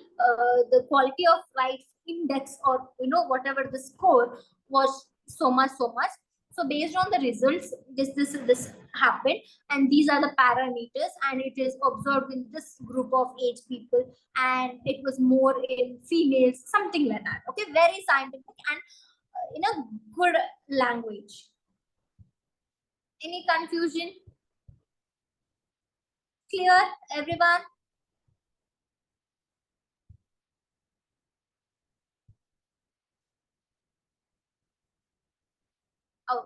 The quality of life index, or whatever the score was, so much. So based on the results, this happened, and these are the parameters, and it is observed in this group of age people, and it was more in females, something like that. Okay, very scientific and in a good language. Any confusion? Clear, everyone? Oh,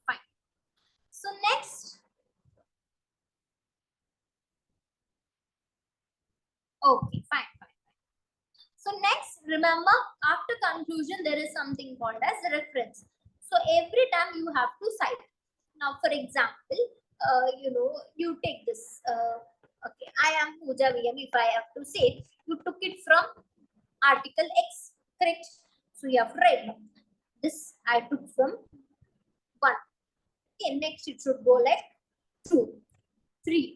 fine. So next, okay, fine. So next, remember, after conclusion, there is something called as reference. So every time you have to cite. Now, for example, you take this. Okay, I am Pooja VM. If I have to say, you took it from article X, correct? So you have to write this. I took from one. Okay, next it should go like 2, 3,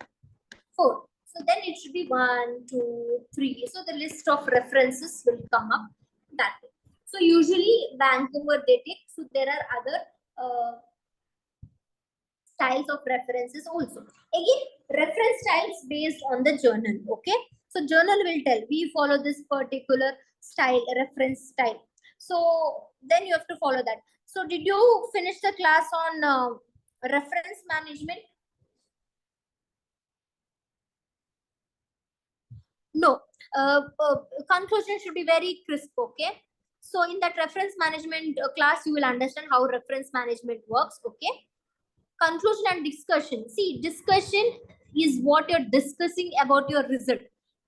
4. So then it should be 1, 2, 3. So the list of references will come up that way. So usually Vancouver they take. So there are other styles of references also. Again, reference styles based on the journal. Okay. So journal will tell we follow this particular style, reference style. So then you have to follow that. So did you finish the class on reference management? No. Conclusion should be very crisp. Okay. So in that reference management class, you will understand how reference management works. Okay. Conclusion and discussion. See, discussion is what you're discussing about your result.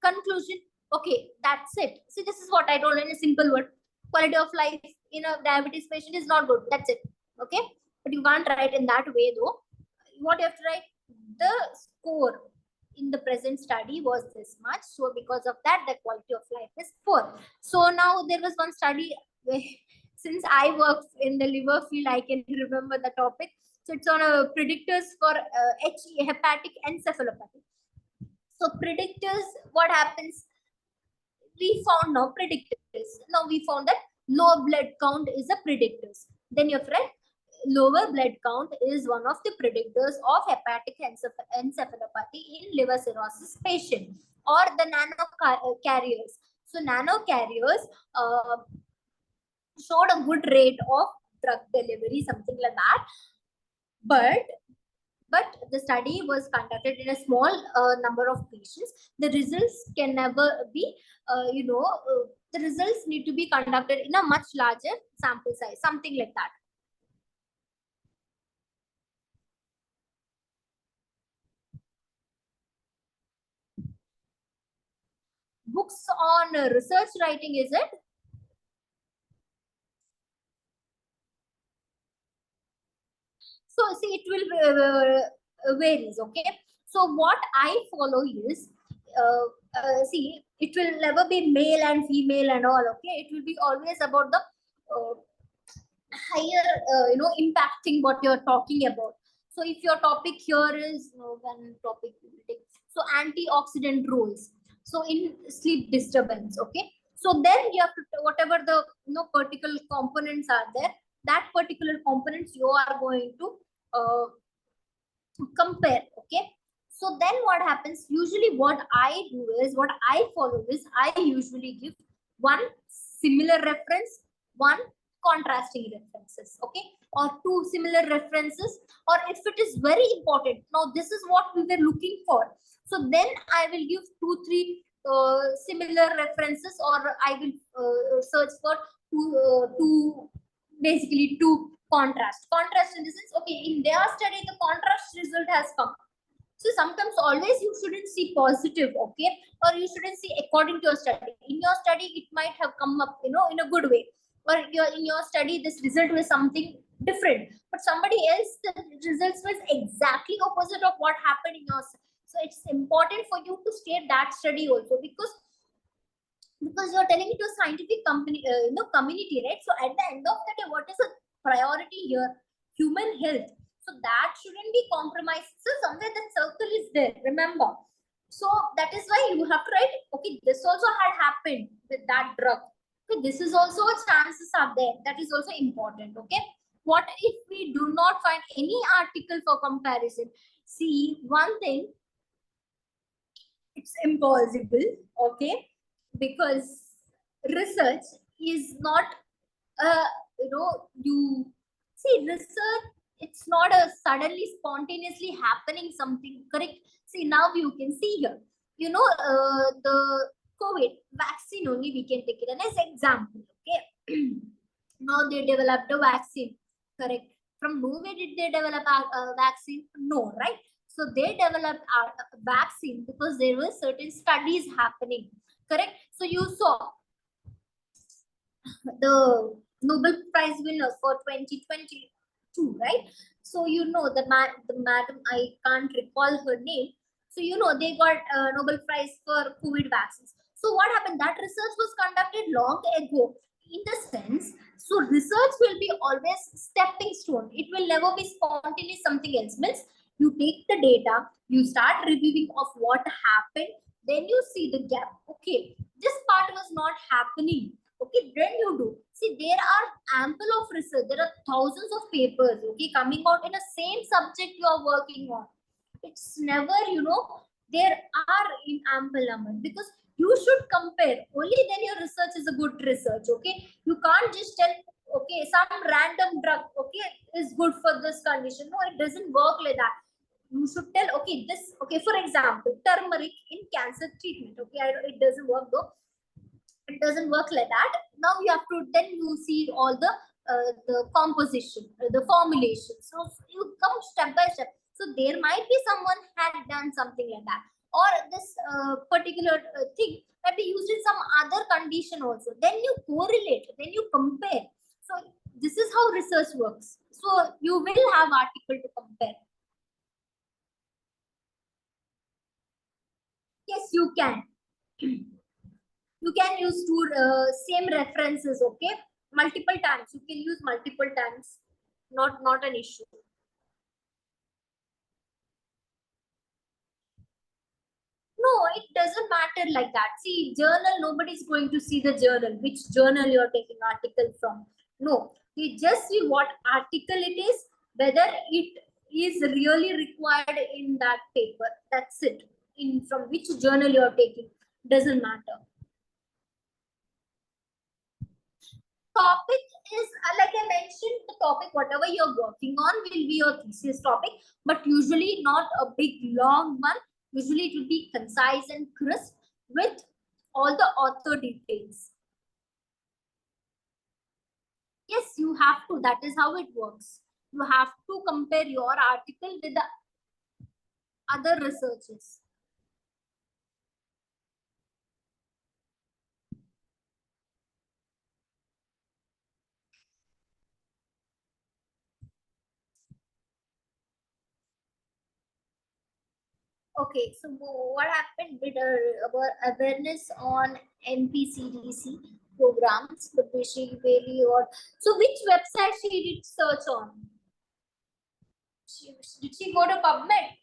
Conclusion, okay, that's it. See, this is what I told in a simple word. Quality of life in a diabetes patient is not good. That's it. Okay. But you can't write in that way though. What you have to write, the score in the present study was this much. So because of that, the quality of life is poor. So now there was one study where, since I work in the liver field, I can remember the topic. So it's on predictors for hepatic encephalopathy. So predictors, what happens? We found now predictors. Now we found that low blood count is a predictors. Then your friend, lower blood count is one of the predictors of hepatic encephalopathy in liver cirrhosis patient or the nano carriers. So nano carriers showed a good rate of drug delivery, something like that. But the study was conducted in a small number of patients. The results can never be, the results need to be conducted in a much larger sample size, something like that. Books on research writing, is it? So see, it will varies. Okay. So what I follow is, see, it will never be male and female and all. Okay, it will be always about the higher, impacting what you're talking about. So if your topic here is one topic, so antioxidant roles. So in sleep disturbance, okay. So then you have to whatever the particular components are there, that particular components you are going to uh, compare. Okay. So then what happens? Usually, what I do is what I follow is I usually give one similar reference, one contrasting references, okay, or two similar references, or if it is very important, now this is what we were looking for. So then I will give 2, 3 similar references, or I will search for two basically two contrast in the sense, okay, in their study the contrast result has come. So sometimes always you shouldn't see positive, okay, or you shouldn't see according to your study. In your study it might have come up in a good way, or in your study this result was something different, but somebody else the results was exactly opposite of what happened in yours. So it's important for you to state that study also, because you're telling it to a scientific company, community, right? So at the end of the day, what is the priority here? Human health. So that shouldn't be compromised. So somewhere that circle is there, remember. So that is why you have to write, okay, this also had happened with that drug. Okay, this is also a chances are there. That is also important, okay? What if we do not find any article for comparison? See, one thing, it's impossible, okay, because research is not you see research, it's not a suddenly spontaneously happening something, correct? See, now you can see here, the COVID vaccine only, we can take it as example, okay. Now they developed a vaccine, correct? From nowhere did they develop a vaccine? No, right? So they developed a vaccine because there were certain studies happening, correct? So you saw the Nobel Prize winner for 2022, right? So the madam, I can't recall her name. So they got a Nobel Prize for COVID vaccines. So what happened? That research was conducted long ago. in the sense, so research will be always stepping stone. It will never be spontaneous something else. Means you take the data, you start reviewing of what happened, then you see the gap. Okay, this part was not happening. Okay, then you do. See, there are ample of research. There are thousands of papers, okay, coming out in the same subject you are working on. It's never, there are in ample number, because you should compare. Only then your research is a good research. Okay, you can't just tell, okay, some random drug, okay, is good for this condition. No, it doesn't work like that. You should tell, okay, this, okay, for example, turmeric in cancer treatment. Okay, it doesn't work though. It doesn't work like that. Now you have to, then you see all the composition, the formulation. So you come step by step. So there might be someone had done something like that, or this particular thing that be used in some other condition also. Then you correlate, then you compare. So this is how research works. So you will have article to compare. Yes, you can. You can use two same references. Okay, multiple times. You can use multiple times. Not an issue. No, it doesn't matter like that. See, journal, nobody's going to see the journal, which journal you're taking article from. No, we just see what article it is, whether it is really required in that paper. That's it. In from which journal you're taking, doesn't matter. Topic is, like I mentioned, the topic, whatever you're working on will be your thesis topic, but usually not a big long one. Usually it will be concise and crisp with all the author details. Yes, you have to. That is how it works. You have to compare your article with the other researches. Okay, so what happened with our awareness on NPCDC programs, the Bishi Bailey, or so which website she did search on? Did she go to PubMed?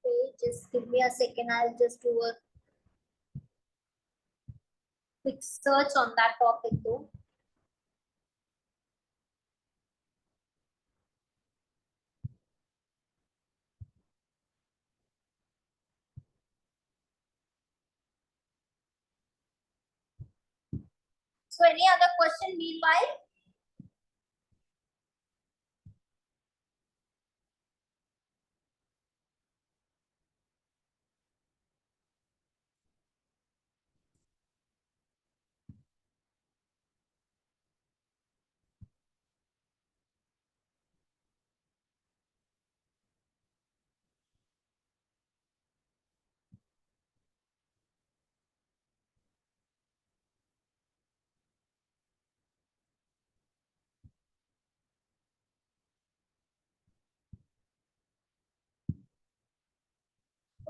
Okay, just give me a second. I'll just do a quick search on that topic though. So any other question meanwhile?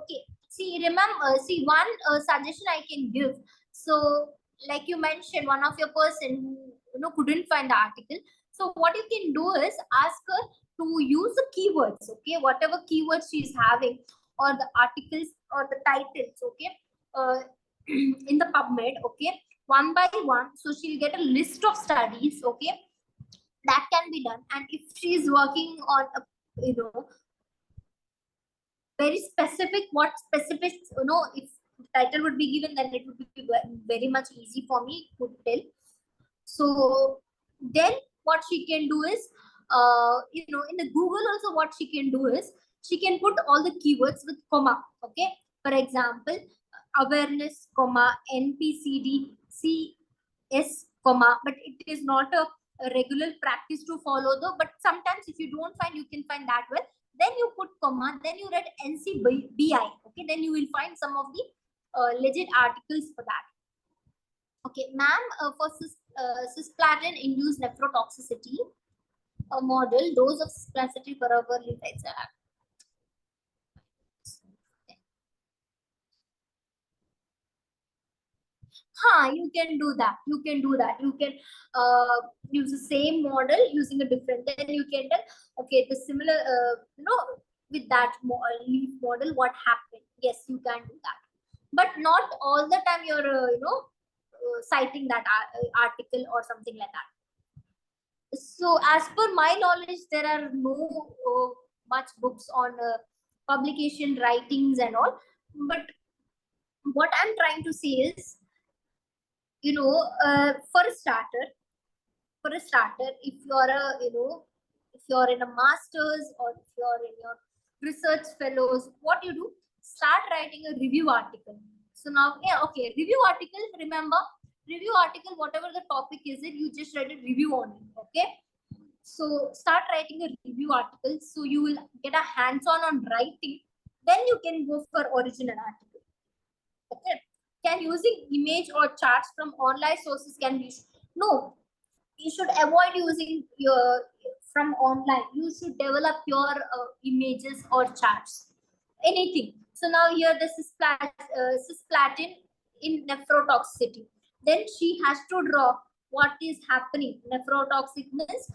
Okay, see, remember, see, one suggestion I can give. So like you mentioned, one of your person who couldn't find the article. So what you can do is ask her to use the keywords. Okay, whatever keywords she's having, or the articles or the titles. Okay, uh, in the PubMed. Okay, one by one, so she'll get a list of studies. Okay, that can be done. And if she's working on a, very specific, what specific, if the title would be given, then it would be very much easy for me to tell. So then what she can do is, in the Google also, what she can do is she can put all the keywords with comma. Okay, for example, awareness comma NPCD CS comma, but it is not a regular practice to follow though. But sometimes if you don't find, you can find that well. Then you put comma, then you write NCBI. Okay, then you will find some of the legit articles for that. Okay, ma'am, for cisplatin induced nephrotoxicity, a model, dose of splicity per hour effects. You can do that. You can do that. You can use the same model using a different. Then you can tell, okay, the similar, with that leaf model, what happened? Yes, you can do that, but not all the time. You're, citing that article or something like that. So, as per my knowledge, there are no much books on publication writings and all. But what I'm trying to say is, for a starter, if you're if you're in a master's or if you're in your research fellows, what you do, start writing a review article. So now, yeah, okay, review article, remember, review article, whatever the topic is it, you just write a review on it. Okay, so start writing a review article, so you will get a hands-on writing. Then you can go for original article. Okay, can using image or charts from online sources can be, no, you should avoid using your from online. You should develop your images or charts, anything. So now here this is cisplatin in nephrotoxicity. Then she has to draw what is happening. Nephrotoxic means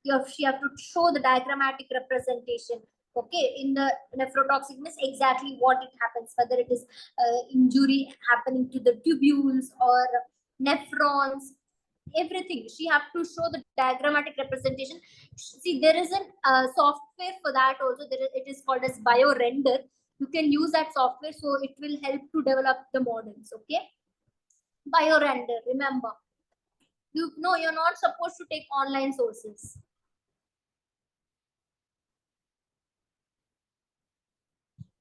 she have to show the diagrammatic representation. Okay, in the nephrotoxic means exactly what it happens, whether it is injury happening to the tubules or nephrons, everything. She have to show the diagrammatic representation. See, there is a software for that also. It is called as biorender. You can use that software, so it will help to develop the models. Okay, biorender, remember, you're not supposed to take online sources.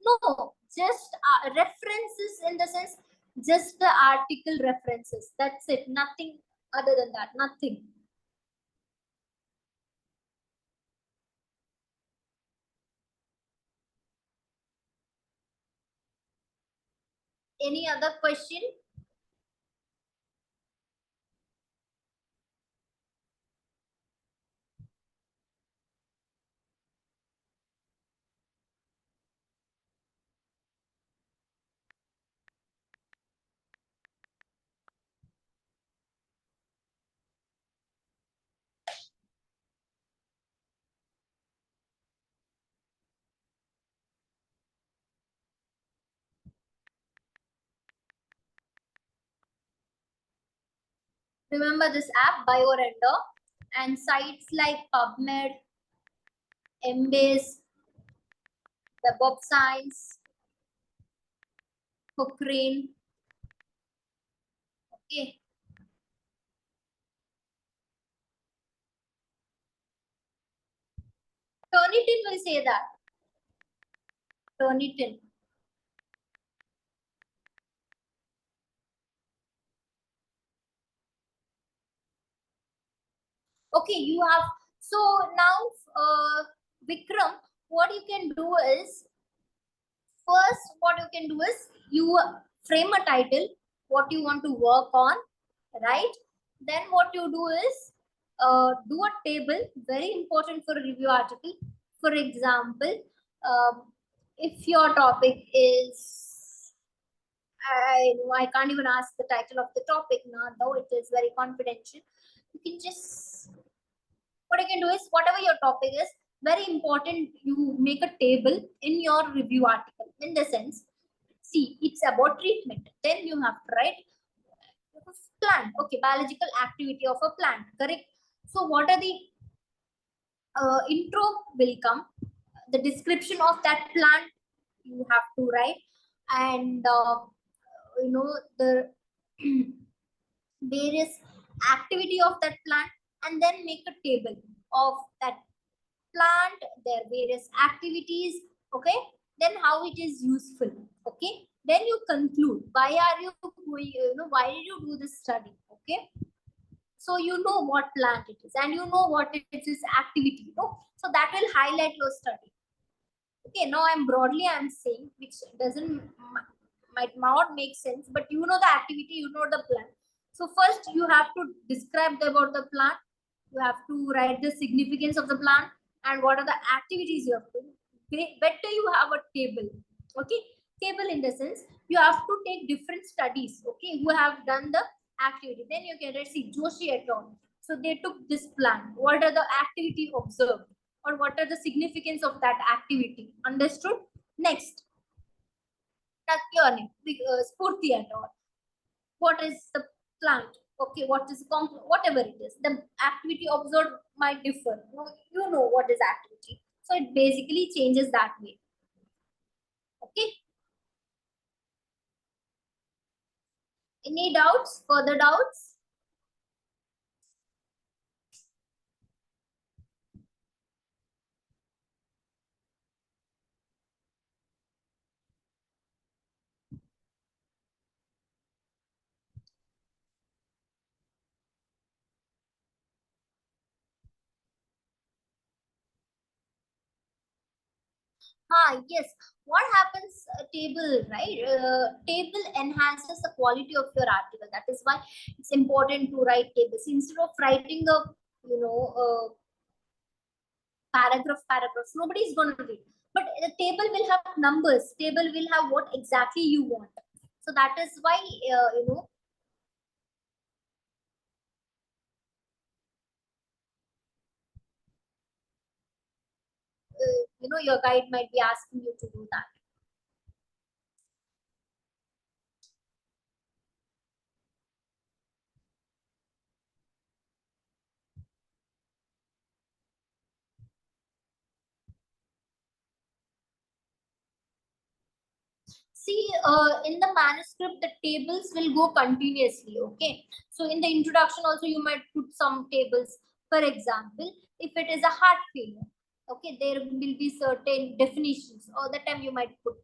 No, just references, in the sense, just the article references. That's it. Nothing other than that. Nothing. Any other question? Remember this app, biorender, and sites like PubMed, Embase, Web of Science, Cochrane. Okay, Turnitin will say that. Turnitin. Okay, you have, so now, Vikram, what you can do is, first, what you can do is, you frame a title, what you want to work on, right? Then what you do is, do a table, very important for a review article. For example, if your topic is, I can't even ask the title of the topic now, though it is very confidential. You can just, what you can do is, whatever your topic is, very important, you make a table in your review article. In the sense, see, it's about treatment. Then you have to write plant. Okay, biological activity of a plant. Correct. So what are the intro will come. The description of that plant you have to write, and the various activity of that plant, and then make a table of that plant, their various activities. Okay, then how it is useful. Okay, then you conclude, why are you why did you do this study. Okay, so you know what plant it is, and you know what it is activity, so that will highlight your study. Okay, now I'm saying, which doesn't, might not make sense, but you know the activity, you know the plant. So first you have to describe about the plant, You have to write the significance of the plant and what are the activities you have to do. Better you have a table. Okay, table in the sense you have to take different studies. Okay, who have done the activity. Then you can see Joshi et al. So they took this plant. What are the activity observed, or what are the significance of that activity? Understood? Next, Takyoni, Spurti et al. What is the plant? Okay, what is whatever it is, the activity observed might differ. You know what is activity, so it basically changes that way. Okay, any doubts, further doubts? Yes. What happens? Table, right? Table enhances the quality of your article. That is why it's important to write tables instead of writing a you know paragraphs. Nobody is going to read. But the table will have numbers. Table will have what exactly you want. So that is why your guide might be asking you to do that. See, in the manuscript, the tables will go continuously. Okay. So in the introduction also, you might put some tables. For example, if it is a heart failure, okay, there will be certain definitions. Or the time you might put,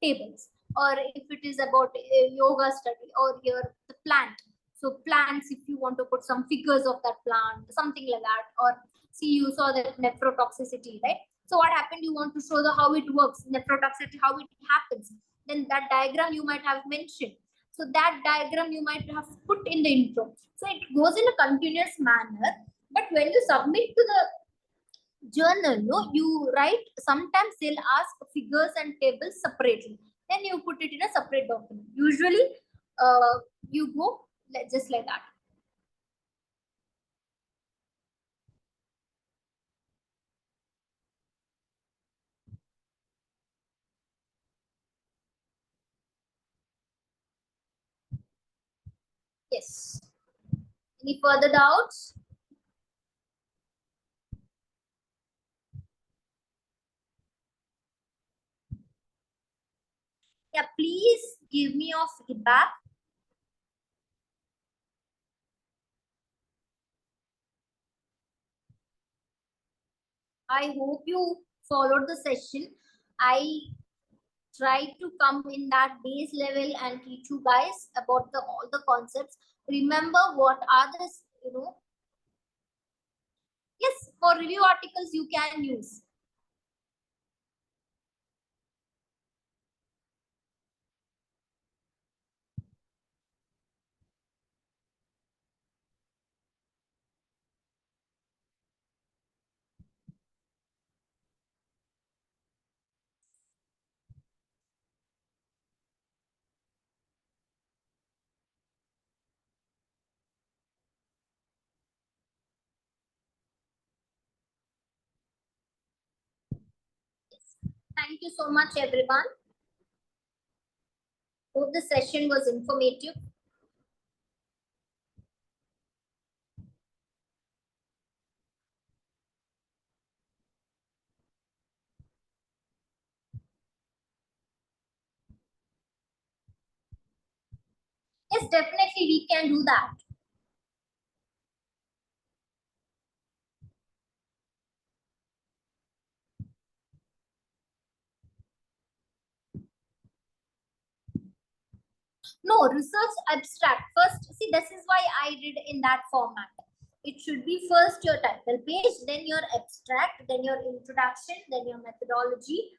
tables. Or if it is about a yoga study or your the plant. So plants, if you want to put some figures of that plant, something like that. Or see, you saw that nephrotoxicity, right? So what happened? You want to show the how it works, nephrotoxicity, how it happens. Then that diagram you might have mentioned. So that diagram you might have put in the intro. So it goes in a continuous manner. But when you submit to the journal, no, you write. Sometimes they'll ask figures and tables separately. Then you put it in a separate document. Usually, you go just like that. Yes. Any further doubts? Yeah, please give me your feedback. I hope you followed the session. I tried to come in that base level and teach you guys about the all the concepts. Remember what are the yes, for review articles you can use. Yes. Thank you so much, everyone. Hope the session was informative. Yes, definitely we can do that. No, research abstract. First, see, this is why I did in that format. It should be first your title page, then your abstract, then your introduction, then your methodology,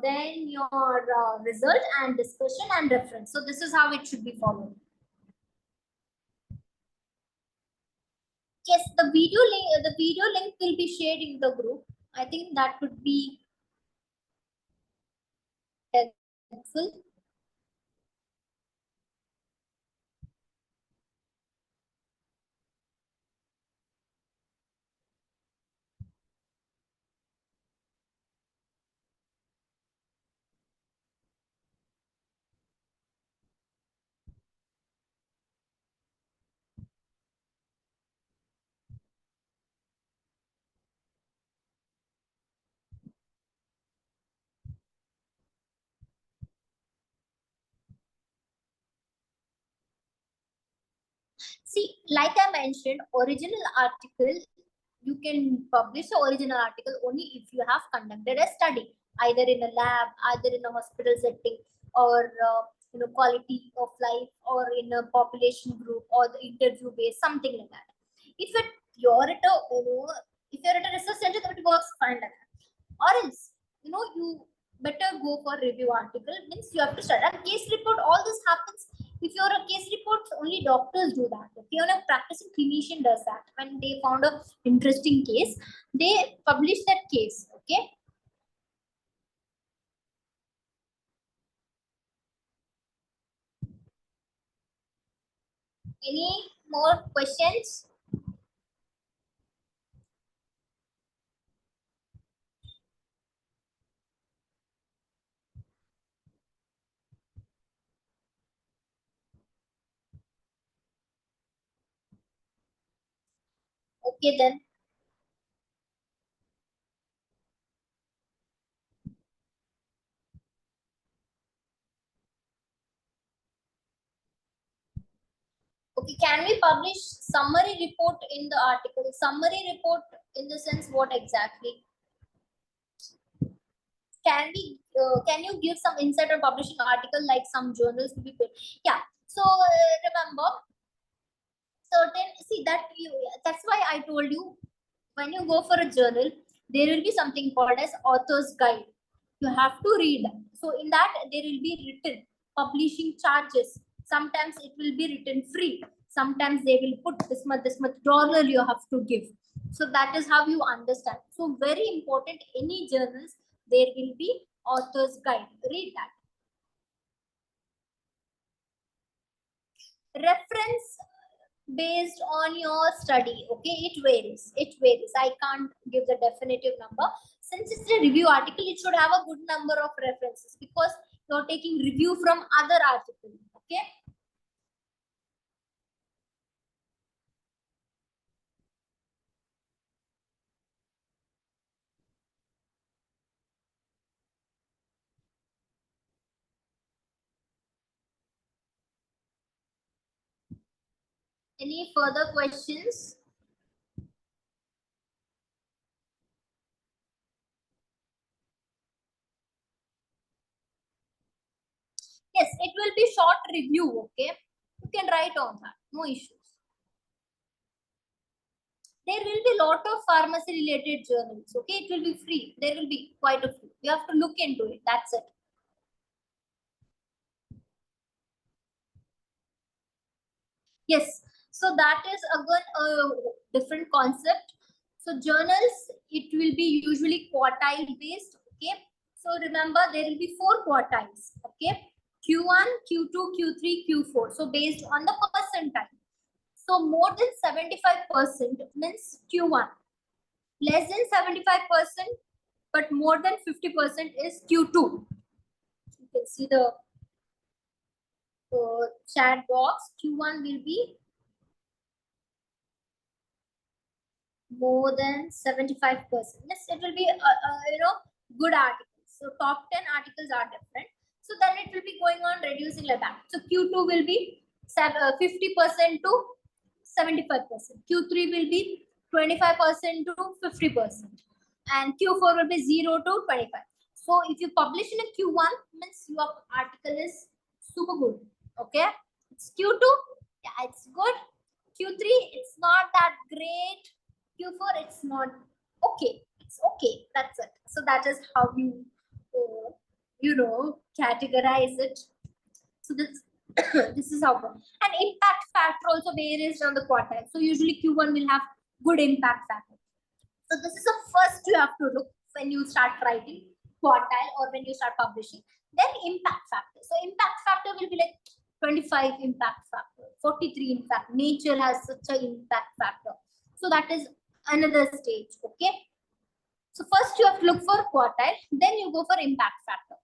then your result and discussion and reference. So this is how it should be followed. Yes, the video link will be shared in the group. I think that would be helpful. See, like I mentioned, original article, you can publish the original article only if you have conducted a study, either in a lab, either in a hospital setting, or quality of life, or in a population group, or the interview based, something like that. If you're at a if you're at a research center, that works fine like that. Or else, you better go for review article. Means you have to start a case report. All this happens if you're a case report, only doctors do that. If you're a practicing clinician does that. When they found a interesting case, they publish that case. Okay. Any more questions? Okay then. Okay, can we publish summary report in the article? Summary report in the sense what exactly? Can you give some insight on publishing article like some journals to be paid? Yeah. So remember, certain, see that you, that's why I told you, when you go for a journal, there will be something called as author's guide. You have to read that. So in that there will be written publishing charges. Sometimes it will be written free. Sometimes they will put this much dollar you have to give. So that is how you understand. So very important, any journals, there will be author's guide. Read that. Reference based on your study. Okay, it varies. I can't give the definitive number. Since it's a review article, it should have a good number of references because you're taking review from other articles. Okay. Any further questions? Yes, it will be short review. Okay, you can write on that, no issues. There will be a lot of pharmacy related journals. Okay, it will be free. There will be quite a few. You have to look into it. That's it. Yes, so that is again a different concept. So journals, it will be usually quartile based. Okay, so remember there will be four quartiles. Okay, Q1, Q2, Q3, Q4. So based on the percentile. So more than 75% means Q1. Less than 75%, but more than 50% is Q2. You can see the chat box. Q1 will be more than 75%. Yes, it will be good articles. So top 10 articles are different. So then it will be going on reducing like that. So Q2 will be 50% to 75%. Q3 will be 25% to 50%. And Q4 will be 0 to 25. So if you publish in a Q1, means your article is super good. Okay. It's Q2. Yeah, it's good. Q3, it's not that great. Q4, it's not okay. It's okay. That's it. So that is how you, categorize it. So this, this is how. And impact factor also varies on the quartile. So usually Q1 will have good impact factor. So this is the first you have to look when you start writing quartile or when you start publishing. Then impact factor. So impact factor will be like 25 impact factor, 43 impact. Nature has such an impact factor. So that is another stage. Okay. So first you have to look for quartile, then you go for impact factor.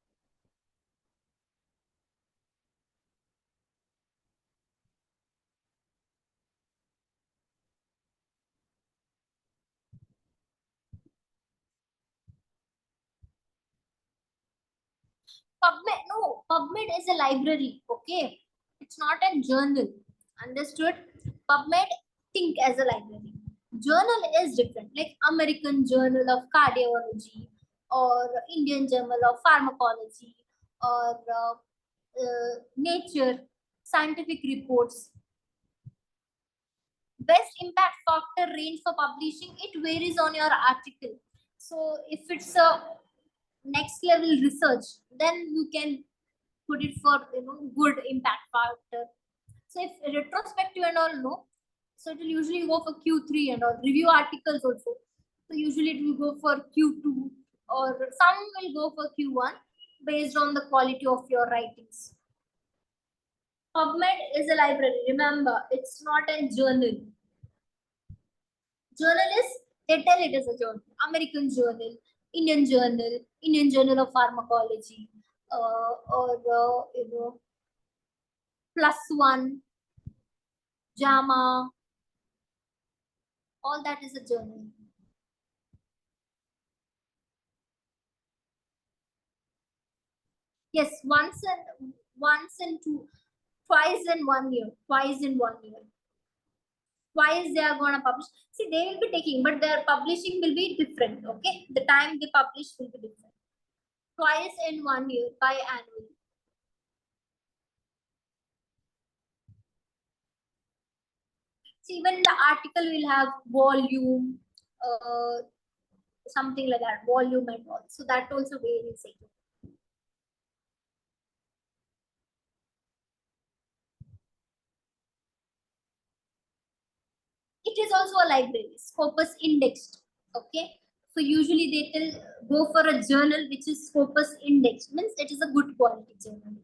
PubMed, no, PubMed is a library, okay? It's not a journal. Understood? PubMed, think as a library. Journal is different, like American Journal of Cardiology or Indian Journal of Pharmacology or Nature, scientific reports. Best impact factor range for publishing, it varies on your article. So if it's a next level research, then you can put it for good impact factor. So if retrospective and all, no, so it will usually go for Q3 and all. Review articles also, so usually it will go for Q2 or some will go for Q1 based on the quality of your writings. PubMed is a library, remember, it's not a journal. Journalists, they tell it as a journal. American Journal, Indian Journal of Pharmacology, or Plus One, JAMA, all that is a journal. Yes, once and twice in 1 year, twice in 1 year. Twice they are gonna publish. See, they will be taking, but their publishing will be different. Okay, the time they publish will be different. Twice in 1 year, biannually. See, even the article will have volume, something like that, volume and all. So that also varies. It is also a library, Scopus indexed. Okay, so usually they will go for a journal which is Scopus indexed, means it is a good quality journal.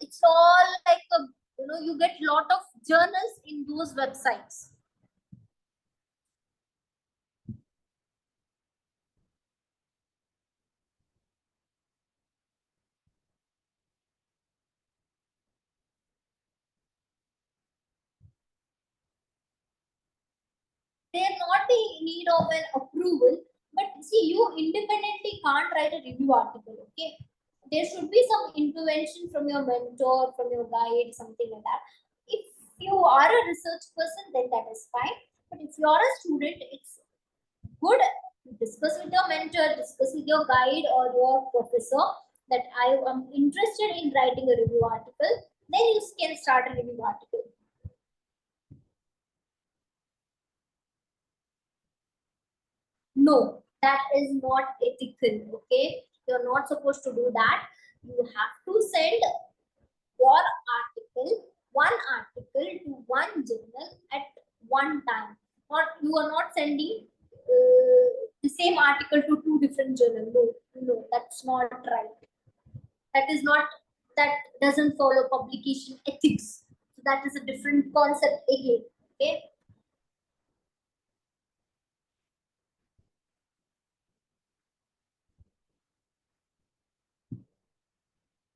It's all like a, you get lot of journals in those websites. They are not in need of an approval, but see, you independently can't write a review article. Okay, there should be some intervention from your mentor, from your guide, something like that. If you are a research person, then that is fine. But if you are a student, it's good to discuss with your mentor, discuss with your guide or your professor that I am interested in writing a review article. Then you can start a review article. No, that is not ethical. Okay, you're not supposed to do that. You have to send your article, one article to one journal at one time. Or you are not sending the same article to two different journals. No, no, that's not right. That is not, that doesn't follow publication ethics. So that is a different concept again. Okay.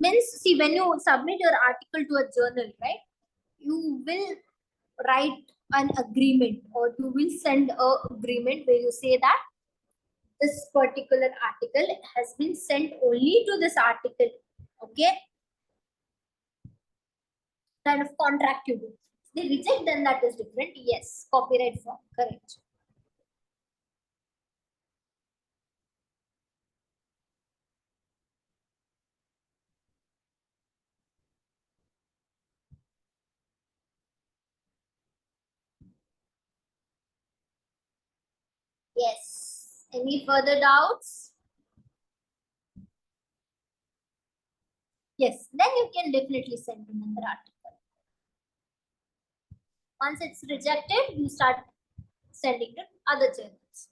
Means, see, when you submit your article to a journal, right, you will write an agreement or you will send a agreement where you say that this particular article has been sent only to this article. Okay, kind of contract you do. They reject, then that is different. Yes, copyright form, correct. Yes. Any further doubts? Yes, then you can definitely send another article. Once it's rejected, you start sending to other journals.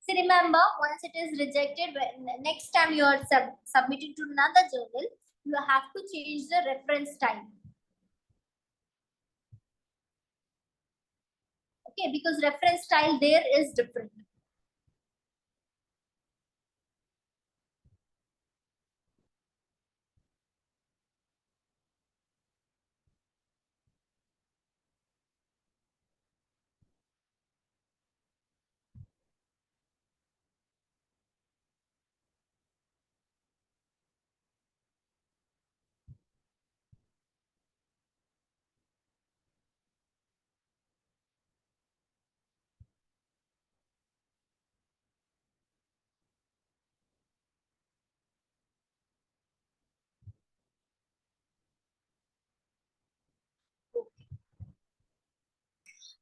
So remember, once it is rejected, when next time you are submitting to another journal, you have to change the reference time. Okay, because reference style there is different.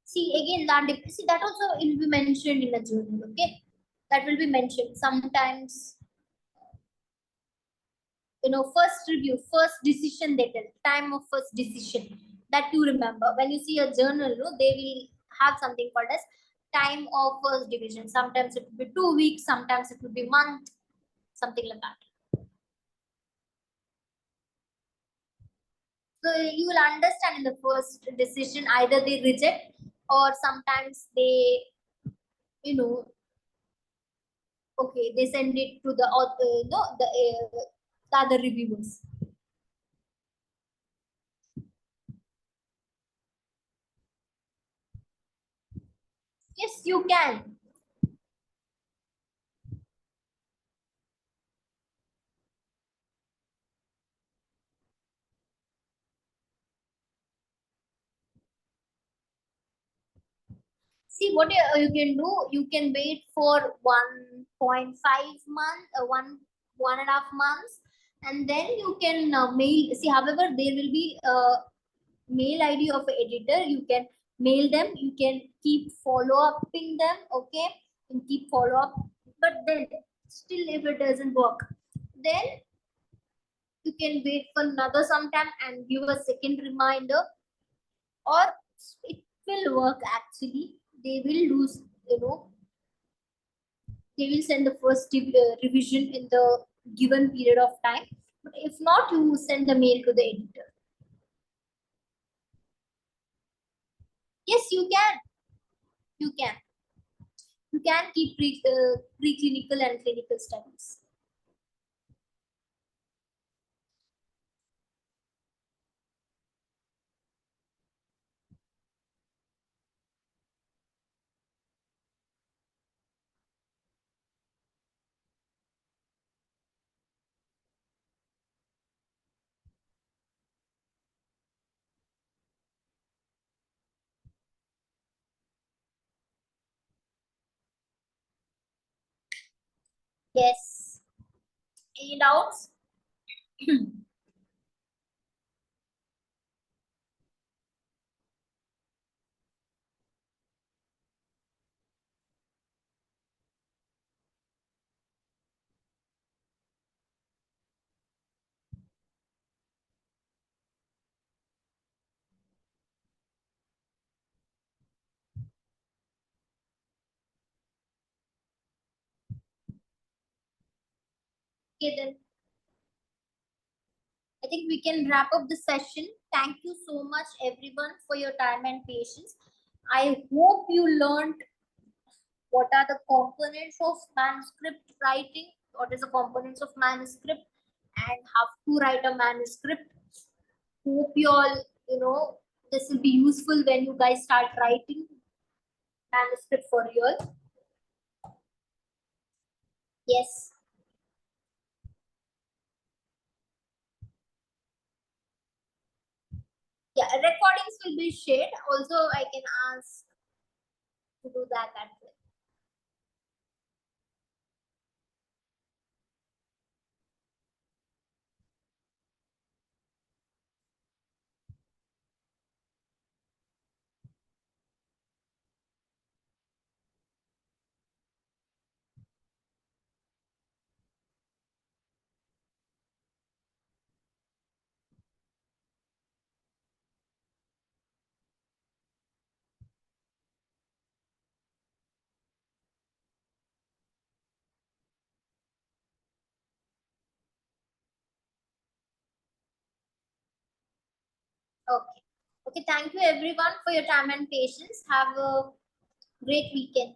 See again see that also will be mentioned in the journal. Okay, that will be mentioned sometimes. First review, first decision, they tell time of first decision, that you remember. When you see a journal, no, they will have something called as time of first division. Sometimes it will be 2 weeks, sometimes it will be month, something like that. So you will understand in the first decision either they reject or sometimes they, you know, okay, they send it to the author, the other reviewers. Yes, you can. See what you can do. You can wait for 1.5 month, 1.5 months, and then you can mail. See, however, there will be a mail ID of an editor. You can mail them. You can keep follow upping them. Okay, and keep follow up. But then, still, if it doesn't work, then you can wait for another sometime and give a second reminder, or it will work actually. They will lose, they will send the first revision in the given period of time. But if not, you send the mail to the editor. Yes, you can. You can. You can keep preclinical and clinical studies. Yes. Any doubts? Okay, then I think we can wrap up the session. Thank you so much, everyone, for your time and patience. I hope you learned what are the components of manuscript writing, what is the components of manuscript, and how to write a manuscript. Hope you all, this will be useful when you guys start writing manuscript for real. Yes. Yeah, recordings will be shared. Also, I can ask to do that as well. Okay. Okay. Thank you everyone for your time and patience. Have a great weekend.